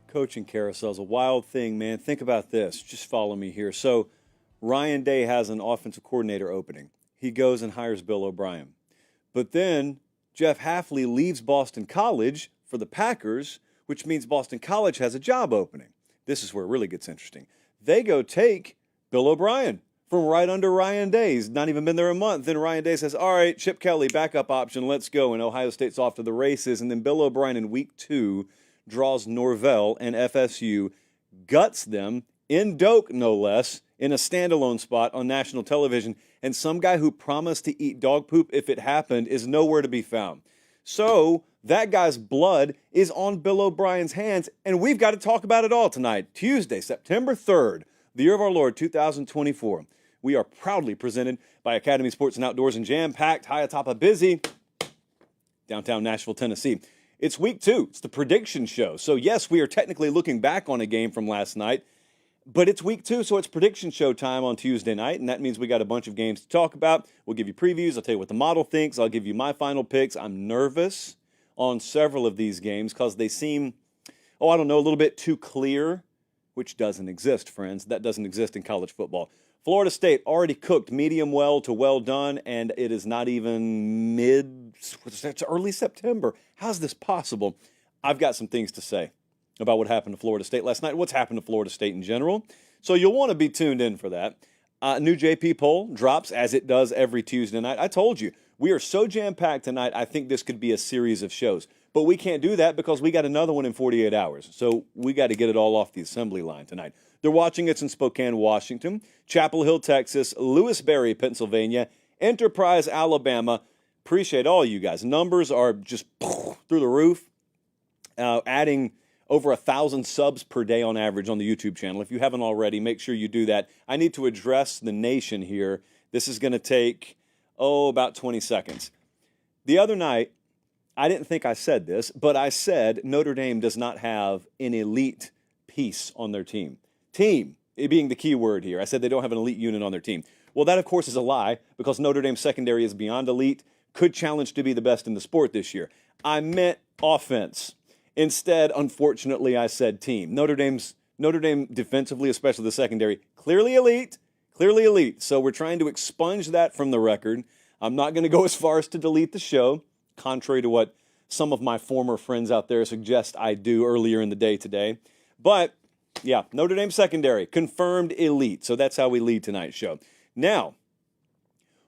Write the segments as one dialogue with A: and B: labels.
A: Coaching carousel is a wild thing, man. Think about this. Just follow me here. So Ryan Day has an offensive coordinator opening. He goes and hires Bill O'Brien. But then Jeff Hafley leaves Boston College for the Packers, which means Boston College has a job opening. This is where it really gets interesting. They go take Bill O'Brien from right under Ryan Day. He's not even been there a month. Then Ryan Day says, all right, Chip Kelly, backup option, let's go. And Ohio State's off to the races. And then Bill O'Brien in week 2 draws Norvell and FSU, guts them, in Doak no less, in a standalone spot on national television. And some guy who promised to eat dog poop if it happened is nowhere to be found. So that guy's blood is on Bill O'Brien's hands, and we've got to talk about it all tonight. Tuesday, September 3rd, the year of our Lord, 2024. We are proudly presented by Academy Sports and Outdoors and jam-packed high atop a busy downtown Nashville, Tennessee. It's week 2. It's the prediction show. So, yes, we are technically looking back on a game from last night, but it's week 2, so it's prediction show time on Tuesday night, and that means we got a bunch of games to talk about. We'll give you previews. I'll tell you what the model thinks. I'll give you my final picks. I'm nervous on several of these games because they seem, a little bit too clear, which doesn't exist, friends. That doesn't exist in college football. Florida State already cooked medium well to well done, and it is not even it's early September. How's this possible? I've got some things to say about what happened to Florida State last night, what's happened to Florida State in general. So you'll want to be tuned in for that. New JP poll drops as it does every Tuesday night. I told you, we are so jam-packed tonight, I think this could be a series of shows. But we can't do that because we got another one in 48 hours. So we got to get it all off the assembly line tonight. They're watching us in Spokane, Washington, Chapel Hill, Texas, Lewisberry, Pennsylvania, Enterprise, Alabama. Appreciate all you guys. Numbers are just through the roof, adding over 1,000 subs per day on average on the YouTube channel. If you haven't already, make sure you do that. I need to address the nation here. This is going to take, about 20 seconds. The other night, I didn't think I said this, but I said Notre Dame does not have an elite piece on their team. Team, it being the key word here. I said they don't have an elite unit on their team. Well, that, of course, is a lie because Notre Dame's secondary is beyond elite, could challenge to be the best in the sport this year. I meant offense. Instead, unfortunately, I said team. Notre Dame defensively, especially the secondary, clearly elite. So we're trying to expunge that from the record. I'm not going to go as far as to delete the show, contrary to what some of my former friends out there suggest I do earlier in the day today. But, yeah, Notre Dame secondary, confirmed elite. So that's how we lead tonight's show. Now,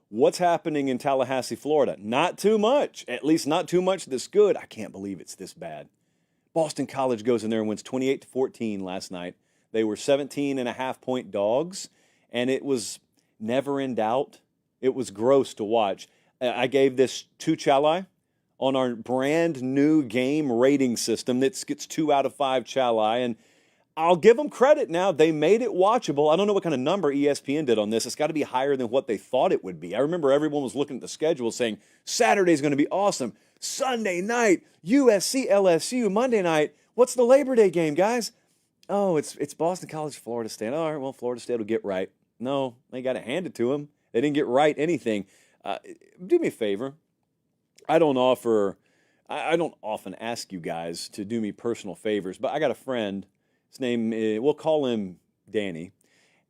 A: what's happening in Tallahassee, Florida? Not too much, at least not too much that's good. I can't believe it's this bad. Boston College goes in there and wins 28-14 last night. They were 17.5-point dogs, and it was never in doubt. It was gross to watch. I gave this 2 Chalai on our brand new game rating system that gets 2 out of 5 Chalai, and I'll give them credit now. They made it watchable. I don't know what kind of number ESPN did on this. It's got to be higher than what they thought it would be. I remember everyone was looking at the schedule saying, Saturday's going to be awesome. Sunday night, USC, LSU. Monday night, what's the Labor Day game, guys? Oh, it's Boston College, Florida State. All right, well, Florida State will get right. No, they got to hand it to them. They didn't get right anything. Do me a favor. I don't often ask you guys to do me personal favors, but I got a friend. His name, we'll call him Danny.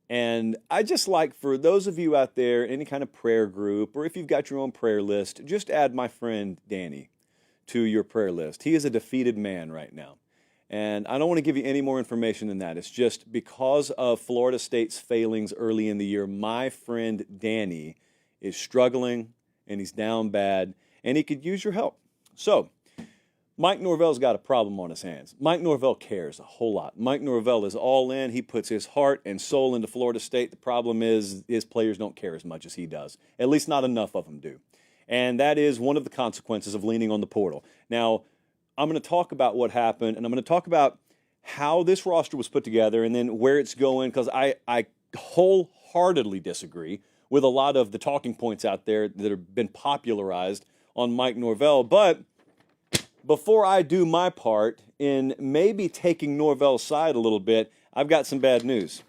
A: And I just like for those of you out there, any kind of prayer group, or if you've got your own prayer list, just add my friend Danny to your prayer list. He is a defeated man right now. And I don't want to give you any more information than that. It's just because of Florida State's failings early in the year, my friend Danny is struggling and he's down bad and he could use your help. So, Mike Norvell's got a problem on his hands. Mike Norvell cares a whole lot. Mike Norvell is all in. He puts his heart and soul into Florida State. The problem is his players don't care as much as he does. At least not enough of them do. And that is one of the consequences of leaning on the portal. Now, I'm going to talk about what happened, and I'm going to talk about how this roster was put together and then where it's going, because I wholeheartedly disagree with a lot of the talking points out there that have been popularized on Mike Norvell. But before I do my part in maybe taking Norvell's side a little bit, I've got some bad news.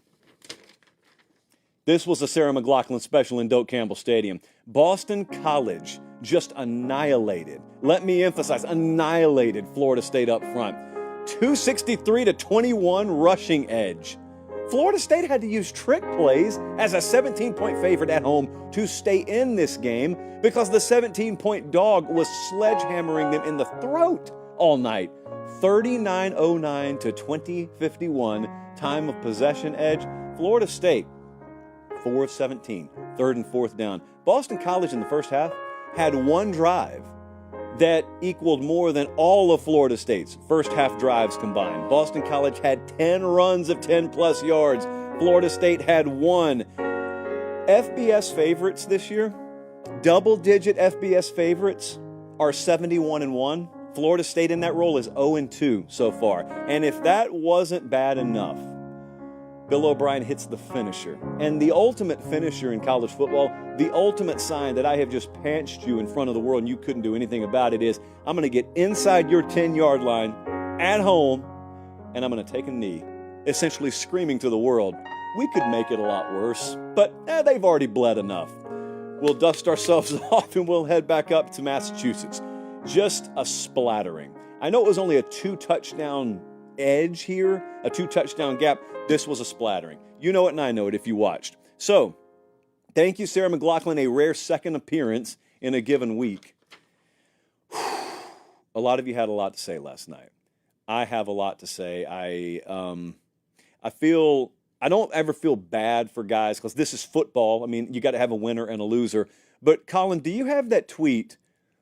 A: This was a Sarah McLachlan special in Doak Campbell Stadium. Boston College just annihilated, let me emphasize, annihilated Florida State up front. 263 to 21 rushing edge. Florida State had to use trick plays as a 17-point favorite at home to stay in this game because the 17-point dog was sledgehammering them in the throat all night. 39:09 to 20:51 time of possession edge. Florida State, 4 of 17, third and fourth down. Boston College in the first half had one drive that equaled more than all of Florida State's first half drives combined. Boston College had 10 runs of 10-plus yards. Florida State had one. FBS favorites this year, double-digit FBS favorites, are 71-1. Florida State in that role is 0-2 so far. And if that wasn't bad enough, Bill O'Brien hits the finisher. And the ultimate finisher in college football, the ultimate sign that I have just panched you in front of the world and you couldn't do anything about it is, I'm going to get inside your 10-yard line at home and I'm going to take a knee, essentially screaming to the world, we could make it a lot worse, but they've already bled enough. We'll dust ourselves off and we'll head back up to Massachusetts. Just a splattering. I know it was only a 2-touchdown edge here, a 2-touchdown gap. This was a splattering. You know it and I know it if you watched. So, thank you, Sarah McLachlan, a rare second appearance in a given week. A lot of you had a lot to say last night. I have a lot to say. I don't ever feel bad for guys because this is football. I mean, you got to have a winner and a loser. But Colin, do you have that tweet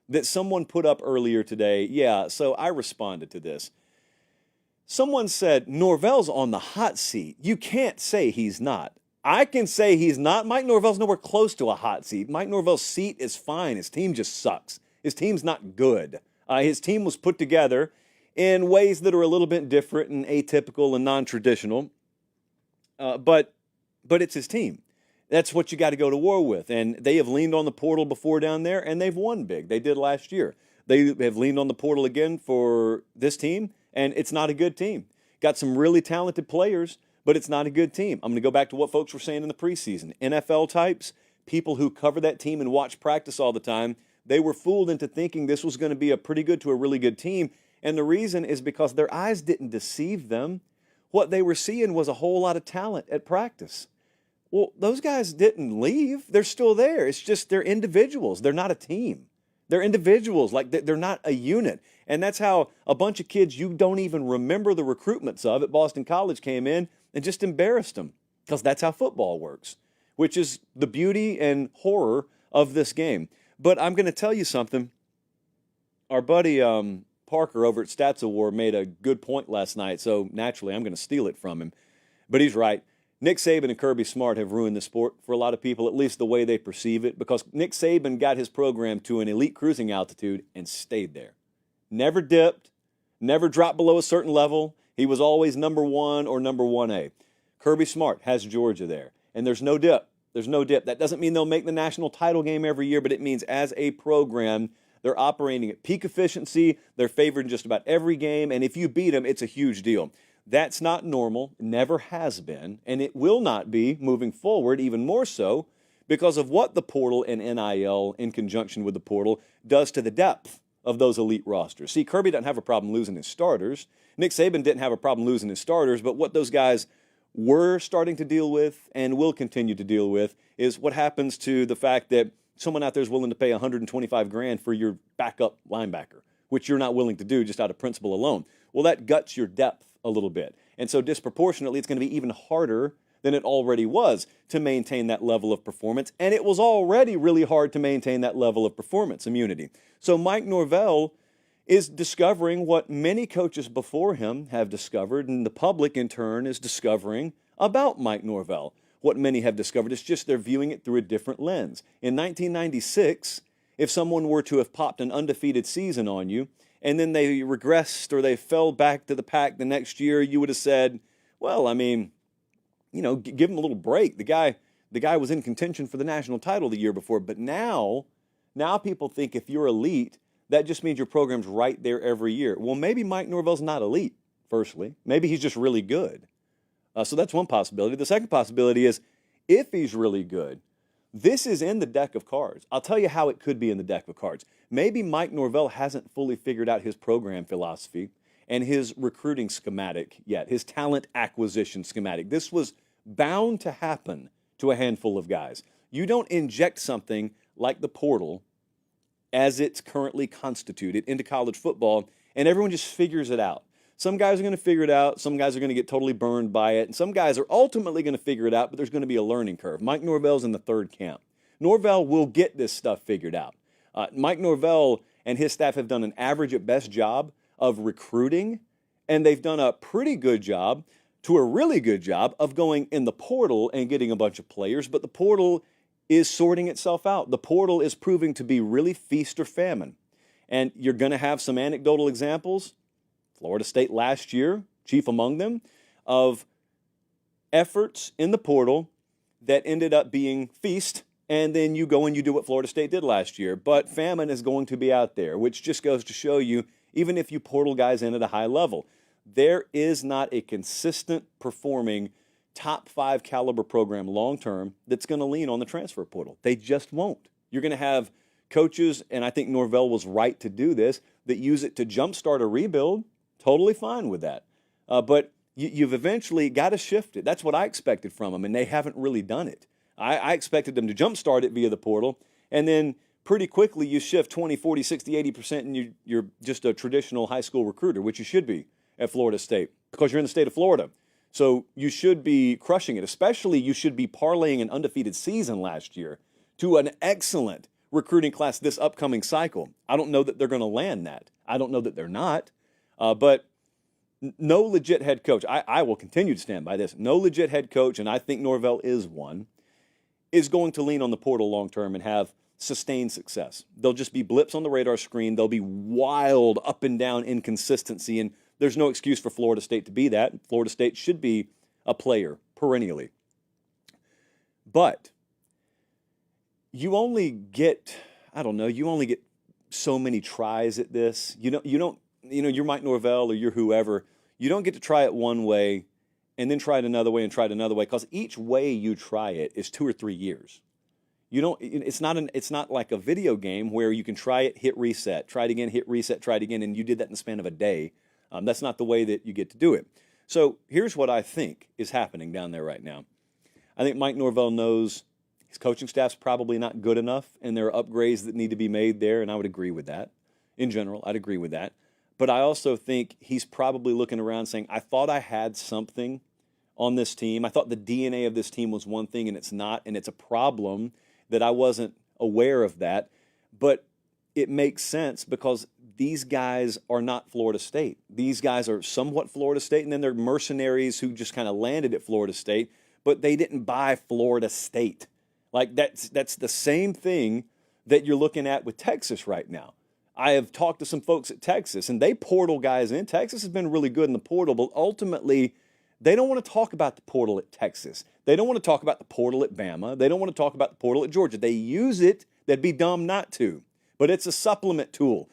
A: that someone put up earlier today? Yeah, so I responded to this. Someone said, Norvell's on the hot seat. You can't say he's not. I can say he's not. Mike Norvell's nowhere close to a hot seat. Mike Norvell's seat is fine. His team just sucks. His team's not good. His team was put together in ways that are a little bit different and atypical and non-traditional. But it's his team. That's what you got to go to war with. And they have leaned on the portal before down there, and they've won big. They did last year. They have leaned on the portal again for this team, and it's not a good team. Got some really talented players, but it's not a good team. I'm going to go back to what folks were saying in the preseason. NFL types, people who cover that team and watch practice all the time, they were fooled into thinking this was going to be a pretty good to a really good team. And the reason is because their eyes didn't deceive them. What they were seeing was a whole lot of talent at practice. Well, those guys didn't leave. They're still there. It's just they're individuals. They're not a team. They're individuals. Like they're not a unit. And that's how a bunch of kids you don't even remember the recruitments of at Boston College came in and just embarrassed them, because that's how football works, which is the beauty and horror of this game. But I'm going to tell you something. Our buddy Parker over at Stats Award made a good point last night, so naturally I'm going to steal it from him. But he's right. Nick Saban and Kirby Smart have ruined the sport for a lot of people, at least the way they perceive it, because Nick Saban got his program to an elite cruising altitude and stayed there. Never dipped, never dropped below a certain level. He was always number 1 or number 1A. Kirby Smart has Georgia there, and there's no dip. There's no dip. That doesn't mean they'll make the national title game every year, but it means as a program, they're operating at peak efficiency. They're favored in just about every game, and if you beat them, it's a huge deal. That's not normal, never has been, and it will not be moving forward, even more so, because of what the portal and NIL in conjunction with the portal does to the depth of those elite rosters. See, Kirby doesn't have a problem losing his starters. Nick Saban didn't have a problem losing his starters, but what those guys were starting to deal with and will continue to deal with is what happens to the fact that someone out there is willing to pay $125,000 for your backup linebacker, which you're not willing to do just out of principle alone. Well, that guts your depth a little bit. And so disproportionately, it's going to be even harder than it already was to maintain that level of performance. And it was already really hard to maintain that level of performance immunity. So Mike Norvell is discovering what many coaches before him have discovered, and the public in turn is discovering about Mike Norvell. What many have discovered is just they're viewing it through a different lens. In 1996, if someone were to have popped an undefeated season on you, and then they regressed or they fell back to the pack the next year, you would have said, well, I mean, you know, give him a little break. The guy was in contention for the national title the year before. But now people think if you're elite, that just means your program's right there every year. Well, maybe Mike Norvell's not elite, firstly. Maybe he's just really good. So that's one possibility. The second possibility is if he's really good, this is in the deck of cards. I'll tell you how it could be in the deck of cards. Maybe Mike Norvell hasn't fully figured out his program philosophy, and his recruiting schematic yet, his talent acquisition schematic. This was bound to happen to a handful of guys. You don't inject something like the portal as it's currently constituted into college football, and everyone just figures it out. Some guys are going to figure it out. Some guys are going to get totally burned by it. And some guys are ultimately going to figure it out, but there's going to be a learning curve. Mike Norvell's in the third camp. Norvell will get this stuff figured out. Mike Norvell and his staff have done an average at best job of recruiting, and they've done a pretty good job to a really good job of going in the portal and getting a bunch of players. But the portal is sorting itself out. The portal is proving to be really feast or famine. And you're going to have some anecdotal examples. Florida State last year, chief among them, of efforts in the portal that ended up being feast, and then you go and you do what Florida State did last year. But famine is going to be out there, which just goes to show you, even if you portal guys in at a high level, there is not a consistent performing top 5 caliber program long-term that's going to lean on the transfer portal. They just won't. You're going to have coaches, and I think Norvell was right to do this, that use it to jumpstart a rebuild. Totally fine with that. But you've eventually got to shift it. That's what I expected from them, and they haven't really done it. I expected them to jumpstart it via the portal, and then pretty quickly you shift 20, 40, 60, 80%, and you're just a traditional high school recruiter, which you should be at Florida State because you're in the state of Florida. So you should be crushing it. Especially you should be parlaying an undefeated season last year to an excellent recruiting class this upcoming cycle. I don't know that they're going to land that. I don't know that they're not. But no legit head coach, I will continue to stand by this, no legit head coach, and I think Norvell is one, is going to lean on the portal long term and have sustained success. They'll just be blips on the radar screen. They'll be wild up and down inconsistency, and there's no excuse for Florida State to be that. Florida State should be a player perennially. But you only get, you only get so many tries at this. You're Mike Norvell or you're whoever. You don't get to try it one way and then try it another way and try it another way, because each way you try it is 2 or 3 years. It's not like a video game where you can try it, hit reset, try it again, hit reset, try it again, and you did that in the span of a day. That's not the way that you get to do it. So here's what I think is happening down there right now. I think Mike Norvell knows his coaching staff's probably not good enough, and there are upgrades that need to be made there, and I would agree with that. In general, I'd agree with that. But I also think he's probably looking around saying, I thought I had something on this team. I thought the DNA of this team was one thing, and it's not, and it's a problem that I wasn't aware of that. But it makes sense because these guys are not Florida State. These guys are somewhat Florida State, and then they're mercenaries who just kind of landed at Florida State, but they didn't buy Florida State. Like that's the same thing that you're looking at with Texas right now. I have talked to some folks at Texas, and they portal guys in. Texas has been really good in the portal, but ultimately, they don't want to talk about the portal at Texas. They don't want to talk about the portal at Bama. They don't want to talk about the portal at Georgia. They use it. They'd be dumb not to. But it's a supplement tool.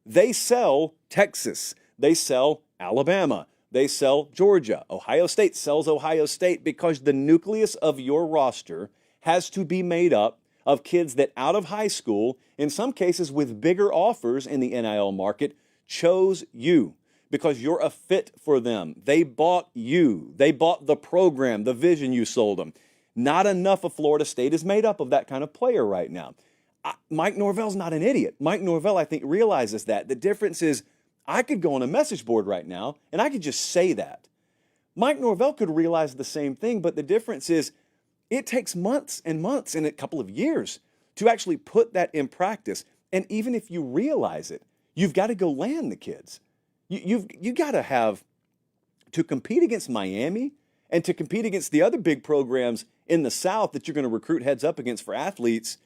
A: They sell Texas. They sell Alabama. They sell Georgia. Ohio State sells Ohio State because the nucleus of your roster has to be made up of kids that out of high school, in some cases with bigger offers in the NIL market, chose you because you're a fit for them. They bought you. They bought the program, the vision you sold them. Not enough of Florida State is made up of that kind of player right now. Mike Norvell's not an idiot. Mike Norvell, I think, realizes that. The difference is I could go on a message board right now and I could just say that. Mike Norvell could realize the same thing, but the difference is it takes months and months and a couple of years to actually put that in practice. And even if you realize it, you've got to go land the kids. You got to have to compete against Miami and to compete against the other big programs in the South that you're going to recruit heads up against for athletes.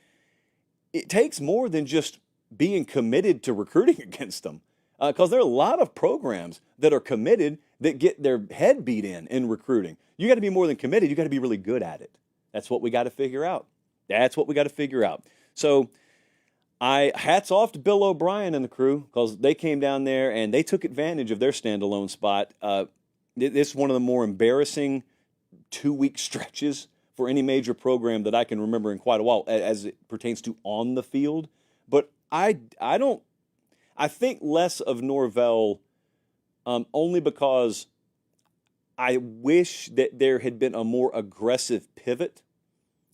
A: It takes more than just being committed to recruiting against them, because there are a lot of programs that are committed that get their head beat in recruiting. You got to be more than committed. You got to be really good at it. That's what we got to figure out. So hats off to Bill O'Brien and the crew, because they came down there and they took advantage of their standalone spot. This is one of the more embarrassing 2-week stretches for any major program that I can remember in quite a while as it pertains to on the field. But I think less of Norvell only because I wish that there had been a more aggressive pivot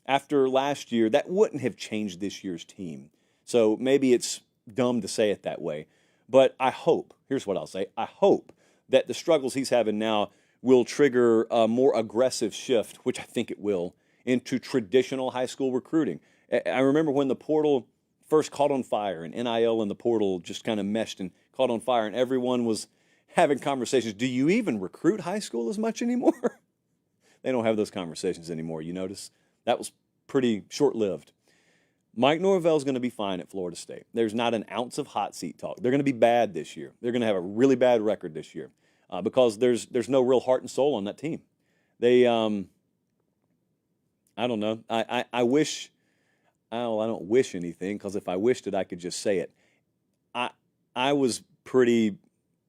A: after last year. That wouldn't have changed this year's team. So maybe it's dumb to say it that way. But I hope, here's what I'll say, I hope that the struggles he's having now will trigger a more aggressive shift, which I think it will, into traditional high school recruiting. I remember when the portal first caught on fire and NIL and the portal just kind of meshed and caught on fire, and everyone was having conversations. Do you even recruit high school as much anymore? They don't have those conversations anymore, you notice? That was pretty short-lived. Mike Norvell's going to be fine at Florida State. There's not an ounce of hot seat talk. They're going to be bad this year. They're going to have a really bad record this year because there's no real heart and soul on that team. They, I don't know. I wish, oh, I don't wish anything, because if I wished it, I could just say it. I was pretty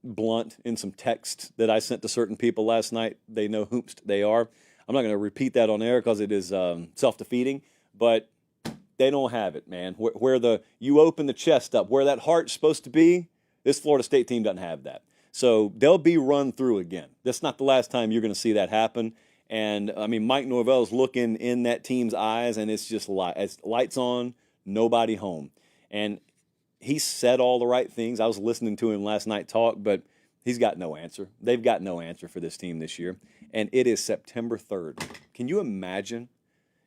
A: blunt in some text that I sent to certain people last night. They know whomst they are. I'm not going to repeat that on air because it is self-defeating, but they don't have it, man. Where you open the chest up, where that heart's supposed to be, this Florida State team doesn't have that. So they'll be run through again. That's not the last time you're going to see that happen. And, I mean, Mike Norvell's looking in that team's eyes, and it's just it's lights on, nobody home. And he said all the right things. I was listening to him last night talk, but he's got no answer. They've got no answer for this team this year. And it is September 3rd. Can you imagine?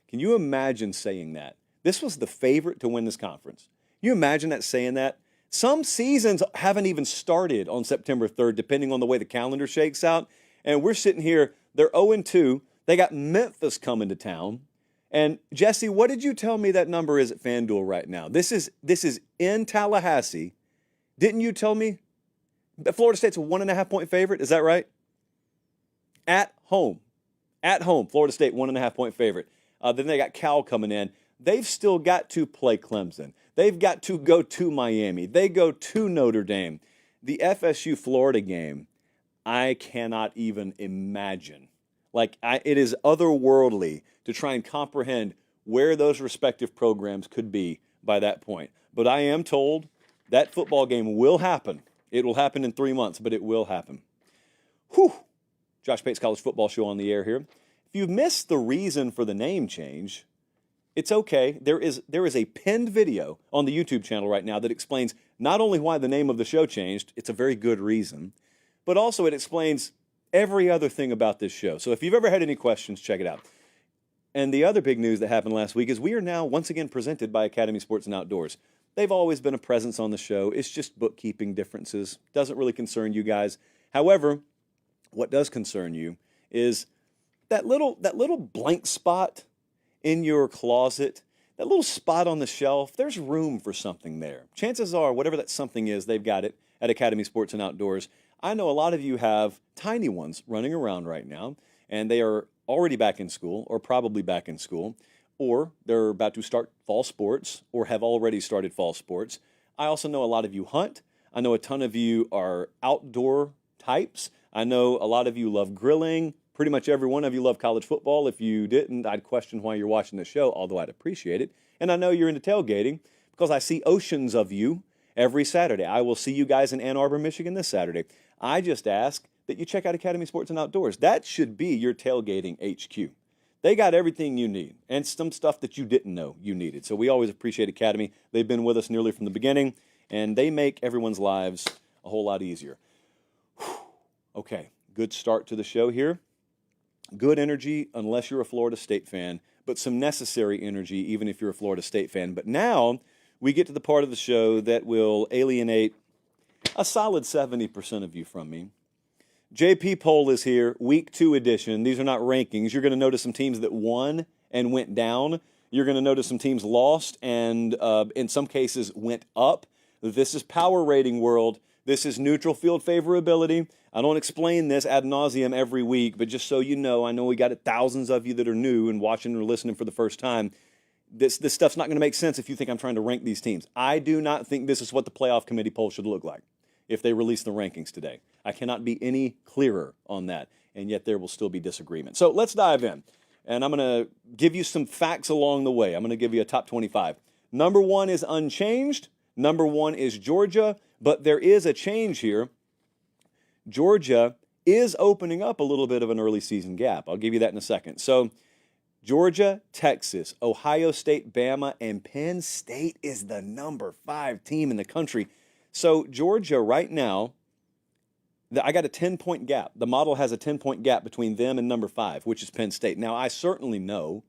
A: Can you imagine saying that? This was the favorite to win this conference. You imagine that, saying that? Some seasons haven't even started on September 3rd, depending on the way the calendar shakes out. And we're sitting here, they're 0-2. They got Memphis coming to town. And Jesse, what did you tell me that number is at FanDuel right now? This is in Tallahassee. Didn't you tell me that Florida State's a 1.5-point favorite? Is that right? At home. At home, Florida State 1.5-point favorite. Then they got Cal coming in. They've still got to play Clemson. They've got to go to Miami. They go to Notre Dame. The FSU Florida game, I cannot even imagine. It is otherworldly to try and comprehend where those respective programs could be by that point. But I am told that football game will happen. It will happen in 3 months, but it will happen. Whew. Josh Pate's College Football Show on the air here. If you've missed the reason for the name change, it's okay. There is a pinned video on the YouTube channel right now that explains not only why the name of the show changed, it's a very good reason, but also it explains every other thing about this show. So if you've ever had any questions, check it out. And the other big news that happened last week is we are now once again presented by Academy Sports and Outdoors. They've always been a presence on the show. It's just bookkeeping differences. Doesn't really concern you guys. However, what does concern you is that little blank spot in your closet, that little spot on the shelf. There's room for something there. Chances are, whatever that something is, they've got it at Academy Sports and Outdoors. I know a lot of you have tiny ones running around right now, and they are already back in school or probably back in school, or they're about to start fall sports or have already started fall sports. I also know a lot of you hunt. I know a ton of you are outdoor types. I know a lot of you love grilling. Pretty much every one of you love college football. If you didn't, I'd question why you're watching the show, although I'd appreciate it. And I know you're into tailgating because I see oceans of you every Saturday. I will see you guys in Ann Arbor, Michigan this Saturday. I just ask that you check out Academy Sports and Outdoors. That should be your tailgating HQ. They got everything you need and some stuff that you didn't know you needed. So we always appreciate Academy. They've been with us nearly from the beginning, and they make everyone's lives a whole lot easier. Whew. Okay, good start to the show here. Good energy unless you're a Florida State fan, but some necessary energy even if you're a Florida State fan. But now we get to the part of the show that will alienate a solid 70% of you from me. JP Poll is here, week 2 edition. These are not rankings. You're going to notice some teams that won and went down. You're going to notice some teams lost and in some cases went up. This is power rating world. This is neutral field favorability. I don't explain this ad nauseum every week, but just so you know, I know we got thousands of you that are new and watching or listening for the first time. This stuff's not going to make sense if you think I'm trying to rank these teams. I do not think this is what the playoff committee poll should look like if they release the rankings today. I cannot be any clearer on that, and yet there will still be disagreement. So let's dive in, and I'm going to give you some facts along the way. I'm going to give you a top 25. Number 1 is unchanged. Number 1 is Georgia, but there is a change here. Georgia is opening up a little bit of an early season gap. I'll give you that in a second. So Georgia, Texas, Ohio State, Bama, and Penn State is the number 5 team in the country. So Georgia right now, I got a 10-point gap. The model has a 10-point gap between them and number 5, which is Penn State. Now, I certainly know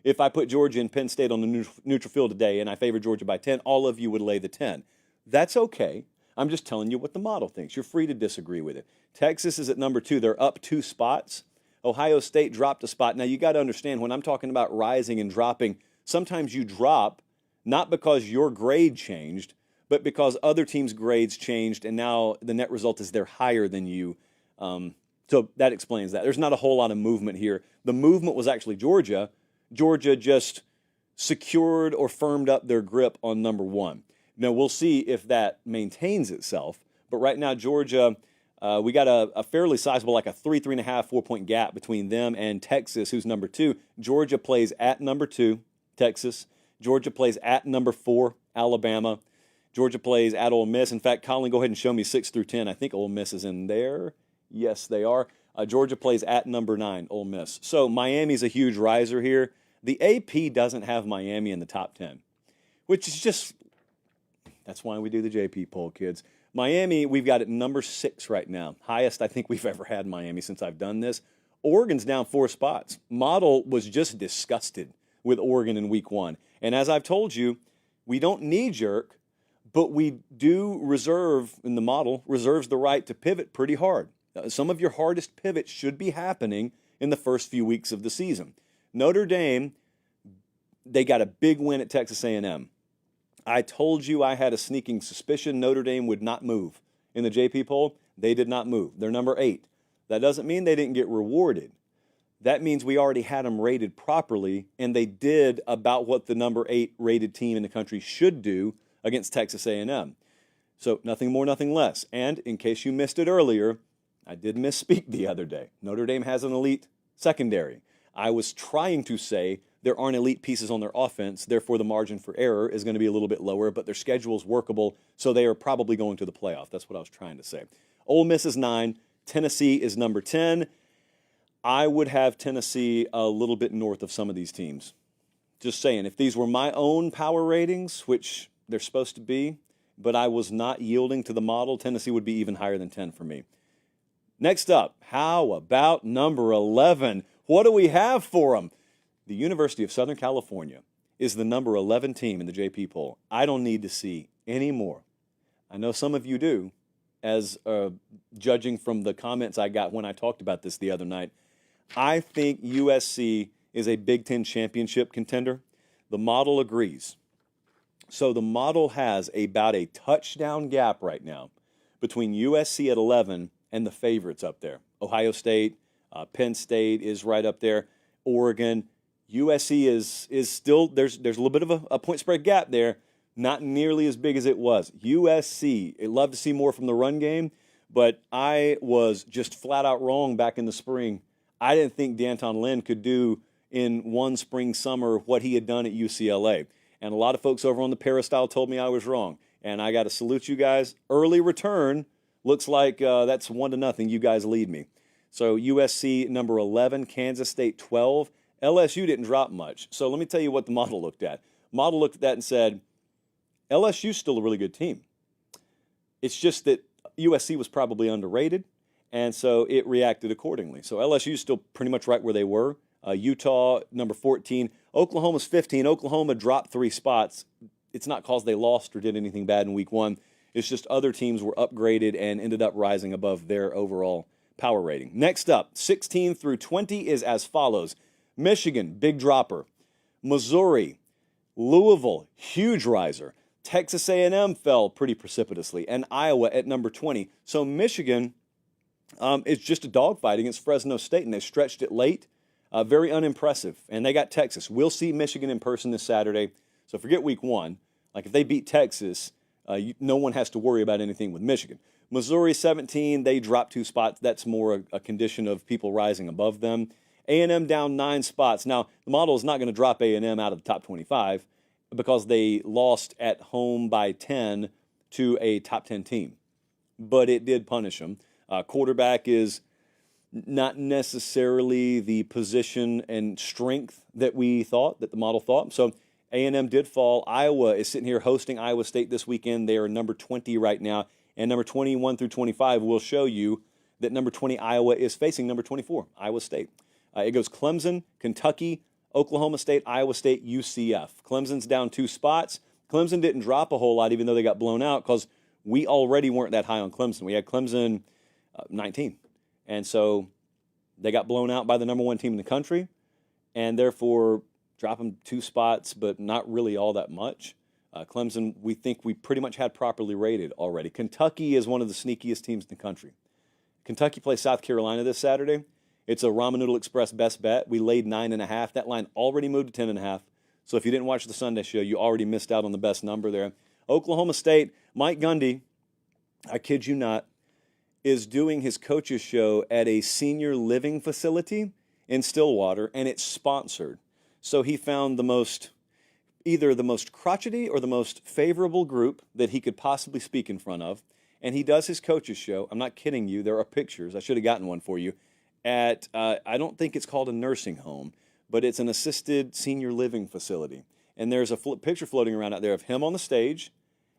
A: if I put Georgia and Penn State on the neutral field today and I favor Georgia by 10, all of you would lay the 10. That's okay. I'm just telling you what the model thinks. You're free to disagree with it. Texas is at number 2. They're up 2 spots. Ohio State dropped a spot. Now, you got to understand, when I'm talking about rising and dropping, sometimes you drop not because your grade changed, but because other teams' grades changed, and now the net result is they're higher than you. So that explains that. There's not a whole lot of movement here. The movement was actually Georgia. Georgia just secured or firmed up their grip on number 1. Now, we'll see if that maintains itself. But right now, Georgia, we got a fairly sizable, like a 3.5, 4-point gap between them and Texas, who's number 2. Georgia plays at number 2, Texas. Georgia plays at number 4, Alabama. Georgia plays at Ole Miss. In fact, Colin, go ahead and show me 6 through 10. I think Ole Miss is in there. Yes, they are. Georgia plays at number 9, Ole Miss. So Miami's a huge riser here. The AP doesn't have Miami in the top 10, which is just, that's why we do the JP poll, kids. Miami, we've got at number 6 right now. Highest I think we've ever had Miami since I've done this. Oregon's down 4 spots. Model was just disgusted with Oregon in week 1. And as I've told you, we don't knee-jerk, but we do reserve, in the model, reserves the right to pivot pretty hard. Some of your hardest pivots should be happening in the first few weeks of the season. Notre Dame, they got a big win at Texas A&M. I told you I had a sneaking suspicion Notre Dame would not move. In the JP poll, they did not move. They're number 8. That doesn't mean they didn't get rewarded. That means we already had them rated properly, and they did about what the number 8 rated team in the country should do against Texas A&M. So nothing more, nothing less. And in case you missed it earlier, I did misspeak the other day. Notre Dame has an elite secondary. I was trying to say there aren't elite pieces on their offense, therefore the margin for error is going to be a little bit lower, but their schedule is workable, so they are probably going to the playoff. That's what I was trying to say. Ole Miss is 9. Tennessee is number 10. I would have Tennessee a little bit north of some of these teams. Just saying, if these were my own power ratings, which they're supposed to be, but I was not yielding to the model, Tennessee would be even higher than 10 for me. Next up, how about number 11? What do we have for them? The University of Southern California is the number 11 team in the JP poll. I don't need to see any more. I know some of you do, as judging from the comments I got when I talked about this the other night. I think USC is a Big Ten championship contender. The model agrees. So the model has about a touchdown gap right now between USC at 11 and the favorites up there. Ohio State, Penn State is right up there. Oregon, USC is still, there's a little bit of a point spread gap there, not nearly as big as it was. USC, I'd love to see more from the run game, but I was just flat out wrong back in the spring. I didn't think D'Anton Lynn could do in one spring summer what he had done at UCLA. And a lot of folks over on the Peristyle told me I was wrong. And I got to salute you guys. Early return looks like that's 1-0. You guys lead me. So USC number 11, Kansas State 12. LSU didn't drop much. So let me tell you what the model looked at. Model looked at that and said, LSU's still a really good team. It's just that USC was probably underrated, and so it reacted accordingly. So LSU's still pretty much right where they were. Utah, number 14. Oklahoma's 15. Oklahoma dropped 3 spots. It's not because they lost or did anything bad in week 1. It's just other teams were upgraded and ended up rising above their overall power rating. Next up, 16 through 20 is as follows. Michigan, big dropper. Missouri, Louisville, huge riser. Texas A&M fell pretty precipitously, and Iowa at number 20. So Michigan is just a dogfight against Fresno State, and they stretched it late. Very unimpressive, and they got Texas. We'll see Michigan in person this Saturday, so forget week 1. Like if they beat Texas, no one has to worry about anything with Michigan. Missouri 17, they dropped 2 spots. That's more a condition of people rising above them. A&M down 9 spots. Now, the model is not going to drop A&M out of the top 25 because they lost at home by 10 to a top 10 team. But it did punish them. Quarterback is not necessarily the position and strength that we thought, that the model thought. So A&M did fall. Iowa is sitting here hosting Iowa State this weekend. They are number 20 right now. And number 21 through 25 will show you that number 20 Iowa is facing number 24, Iowa State. It goes Clemson, Kentucky, Oklahoma State, Iowa State, UCF. Clemson's down 2 spots. Clemson didn't drop a whole lot even though they got blown out because we already weren't that high on Clemson. We had Clemson 19. And so they got blown out by the number 1 team in the country and therefore dropping 2 spots, but not really all that much. Clemson, we think we pretty much had properly rated already. Kentucky is one of the sneakiest teams in the country. Kentucky plays South Carolina this Saturday. It's a Ramen Noodle Express best bet. We laid 9.5. That line already moved to 10.5. So if you didn't watch the Sunday show, you already missed out on the best number there. Oklahoma State, Mike Gundy, I kid you not, is doing his coach's show at a senior living facility in Stillwater, and it's sponsored. So he found either the most crotchety or the most favorable group that he could possibly speak in front of. And he does his coach's show. I'm not kidding you. There are pictures. I should have gotten one for you. At, I don't think it's called a nursing home, but it's an assisted senior living facility. And there's a picture floating around out there of him on the stage,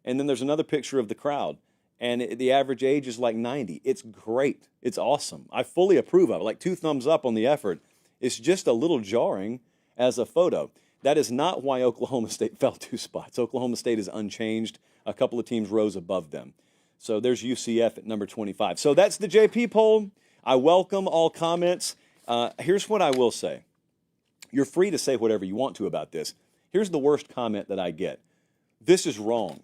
A: and then there's another picture of the crowd. And the average age is like 90. It's great. It's awesome. I fully approve of it. Like 2 thumbs up on the effort. It's just a little jarring as a photo. That is not why Oklahoma State fell 2 spots. Oklahoma State is unchanged. A couple of teams rose above them. So there's UCF at number 25. So that's the JP poll. I welcome all comments. Here's what I will say. You're free to say whatever you want to about this. Here's the worst comment that I get. This is wrong.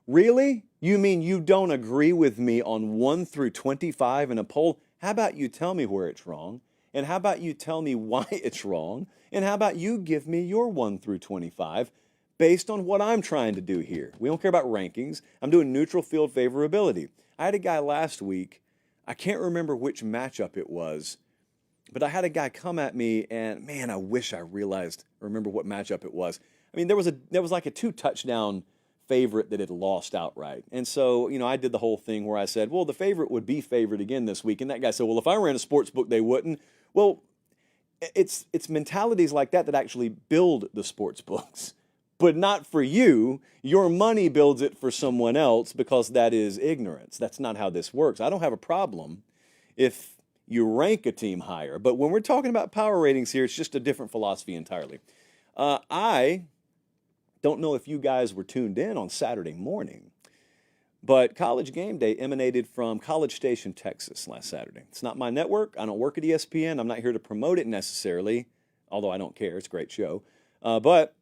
A: Really? You mean you don't agree with me on 1 through 25 in a poll? How about you tell me where it's wrong? And how about you tell me why it's wrong? And how about you give me your 1 through 25 based on what I'm trying to do here? We don't care about rankings. I'm doing neutral field favorability. I had a guy last week, I can't remember which matchup it was, but I had a guy come at me and, man, I wish I remember what matchup it was. I mean, there was like a 2-touchdown favorite that had lost outright. And so, I did the whole thing where I said, well, the favorite would be favored again this week. And that guy said, well, if I ran a sports book, they wouldn't. Well, it's mentalities like that that actually build the sports books, but not for you. Your money builds it for someone else because that is ignorance. That's not how this works. I don't have a problem if you rank a team higher. But when we're talking about power ratings here, it's just a different philosophy entirely. I don't know if you guys were tuned in on Saturday morning, but College Game Day emanated from College Station, Texas last Saturday. It's not my network. I don't work at ESPN. I'm not here to promote it necessarily, although I don't care. It's a great show. But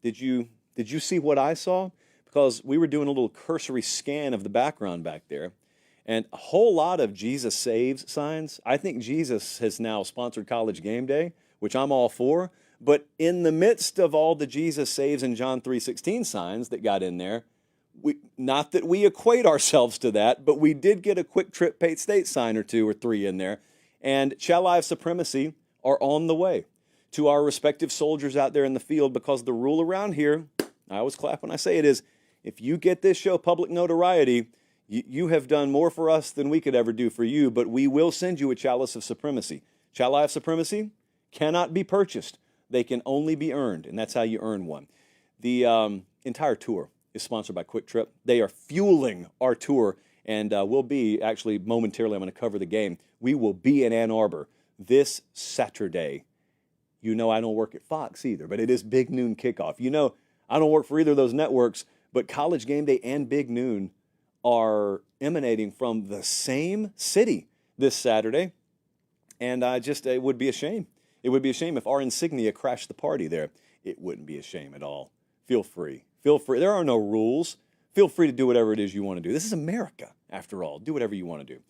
A: did you see what I saw? Because we were doing a little cursory scan of the background back there, and a whole lot of Jesus Saves signs. I think Jesus has now sponsored College Game Day, which I'm all for. But in the midst of all the Jesus Saves and John 3:16 signs that got in there, not that we equate ourselves to that, but we did get a Quick Trip Pate State sign or 2 or 3 in there. And shall I have supremacy are on the way to our respective soldiers out there in the field, because the rule around here, I always clap when I say it, is if you get this show public notoriety, you have done more for us than we could ever do for you, but we will send you a chalice of supremacy. Shall I have supremacy? Cannot be purchased. They can only be earned, and that's how you earn one. The entire tour is sponsored by Quick Trip. They are fueling our tour, and we'll be, actually, momentarily, I'm going to cover the game. We will be in Ann Arbor this Saturday. I don't work at Fox either, but it is Big Noon kickoff. I don't work for either of those networks, but College Game Day and Big Noon are emanating from the same city this Saturday, and it would be a shame. It would be a shame if our insignia crashed the party there. It wouldn't be a shame at all. Feel free. Feel free. There are no rules. Feel free to do whatever it is you want to do. This is America, after all. Do whatever you want to do.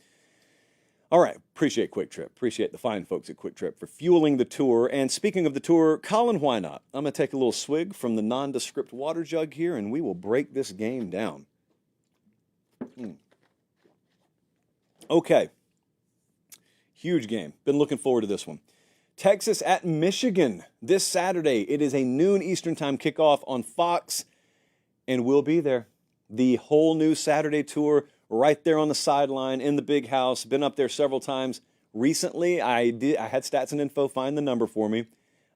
A: All right. Appreciate Quick Trip. Appreciate the fine folks at Quick Trip for fueling the tour. And speaking of the tour, Colin, why not? I'm going to take a little swig from the nondescript water jug here, and we will break this game down. Okay. Huge game. Been looking forward to this one. Texas at Michigan this Saturday. It is a noon Eastern Time kickoff on Fox, and we'll be there. The whole new Saturday tour right there on the sideline in the big house. Been up there several times. Recently, I had Stats and Info find the number for me.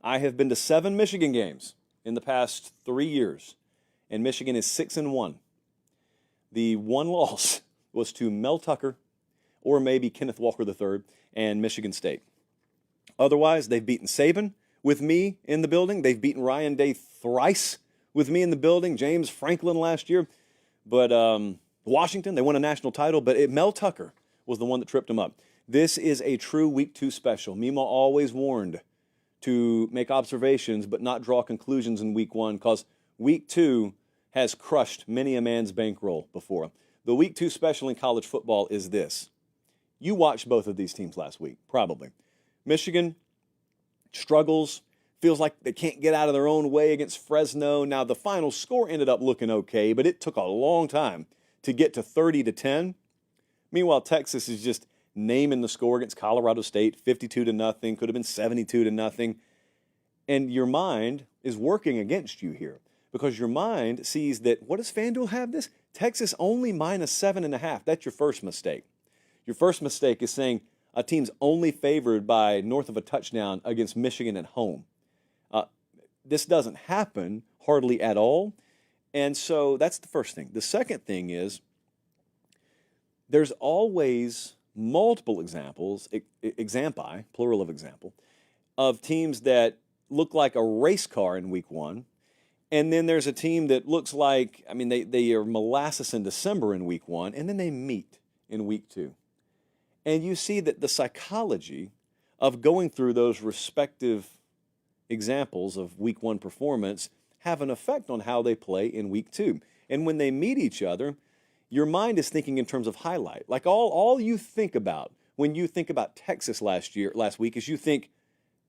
A: I have been to 7 Michigan games in the past 3 years, and Michigan is 6-1. The one loss was to Mel Tucker, or maybe Kenneth Walker III, and Michigan State. Otherwise, they've beaten Saban with me in the building. They've beaten Ryan Day thrice with me in the building. James Franklin last year. But Washington, they won a national title, but Mel Tucker was the one that tripped them up. This is a true Week 2 special. Mima always warned to make observations but not draw conclusions in Week 1 because Week 2 has crushed many a man's bankroll before. The Week 2 special in college football is this. You watched both of these teams last week, probably. Michigan struggles, feels like they can't get out of their own way against Fresno. Now, the final score ended up looking okay, but it took a long time to get to 30-10. Meanwhile, Texas is just naming the score against Colorado State, 52-0, could have been 72-0. And your mind is working against you here because your mind sees that, what does FanDuel have this? Texas only minus 7.5. That's your first mistake. Your first mistake is saying a team's only favored by north of a touchdown against Michigan at home. This doesn't happen hardly at all. And so that's the first thing. The second thing is there's always multiple examples, exampi, plural of example, of teams that look like a race car in Week 1. And then there's a team that looks like, they are molasses in December in Week 1, and then they meet in Week 2. And you see that the psychology of going through those respective examples of Week 1 performance have an effect on how they play in Week 2. And when they meet each other, your mind is thinking in terms of highlight. Like all you think about when you think about Texas last week is you think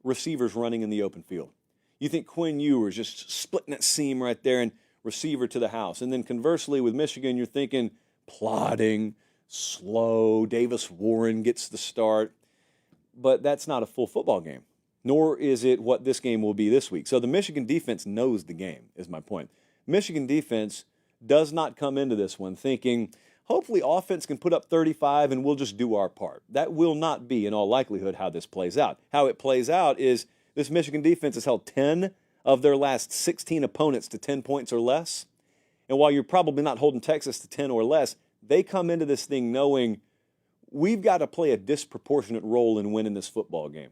A: receivers running in the open field. You think Quinn Ewers just splitting that seam right there and receiver to the house. And then conversely with Michigan, you're thinking plodding, slow, Davis Warren gets the start. But that's not a full football game, nor is it what this game will be this week. So the Michigan defense knows the game, is my point. Michigan defense does not come into this one thinking, hopefully offense can put up 35 and we'll just do our part. That will not be, in all likelihood, how this plays out. How it plays out is this Michigan defense has held 10 of their last 16 opponents to 10 points or less. And while you're probably not holding Texas to 10 or less, they come into this thing knowing we've got to play a disproportionate role in winning this football game.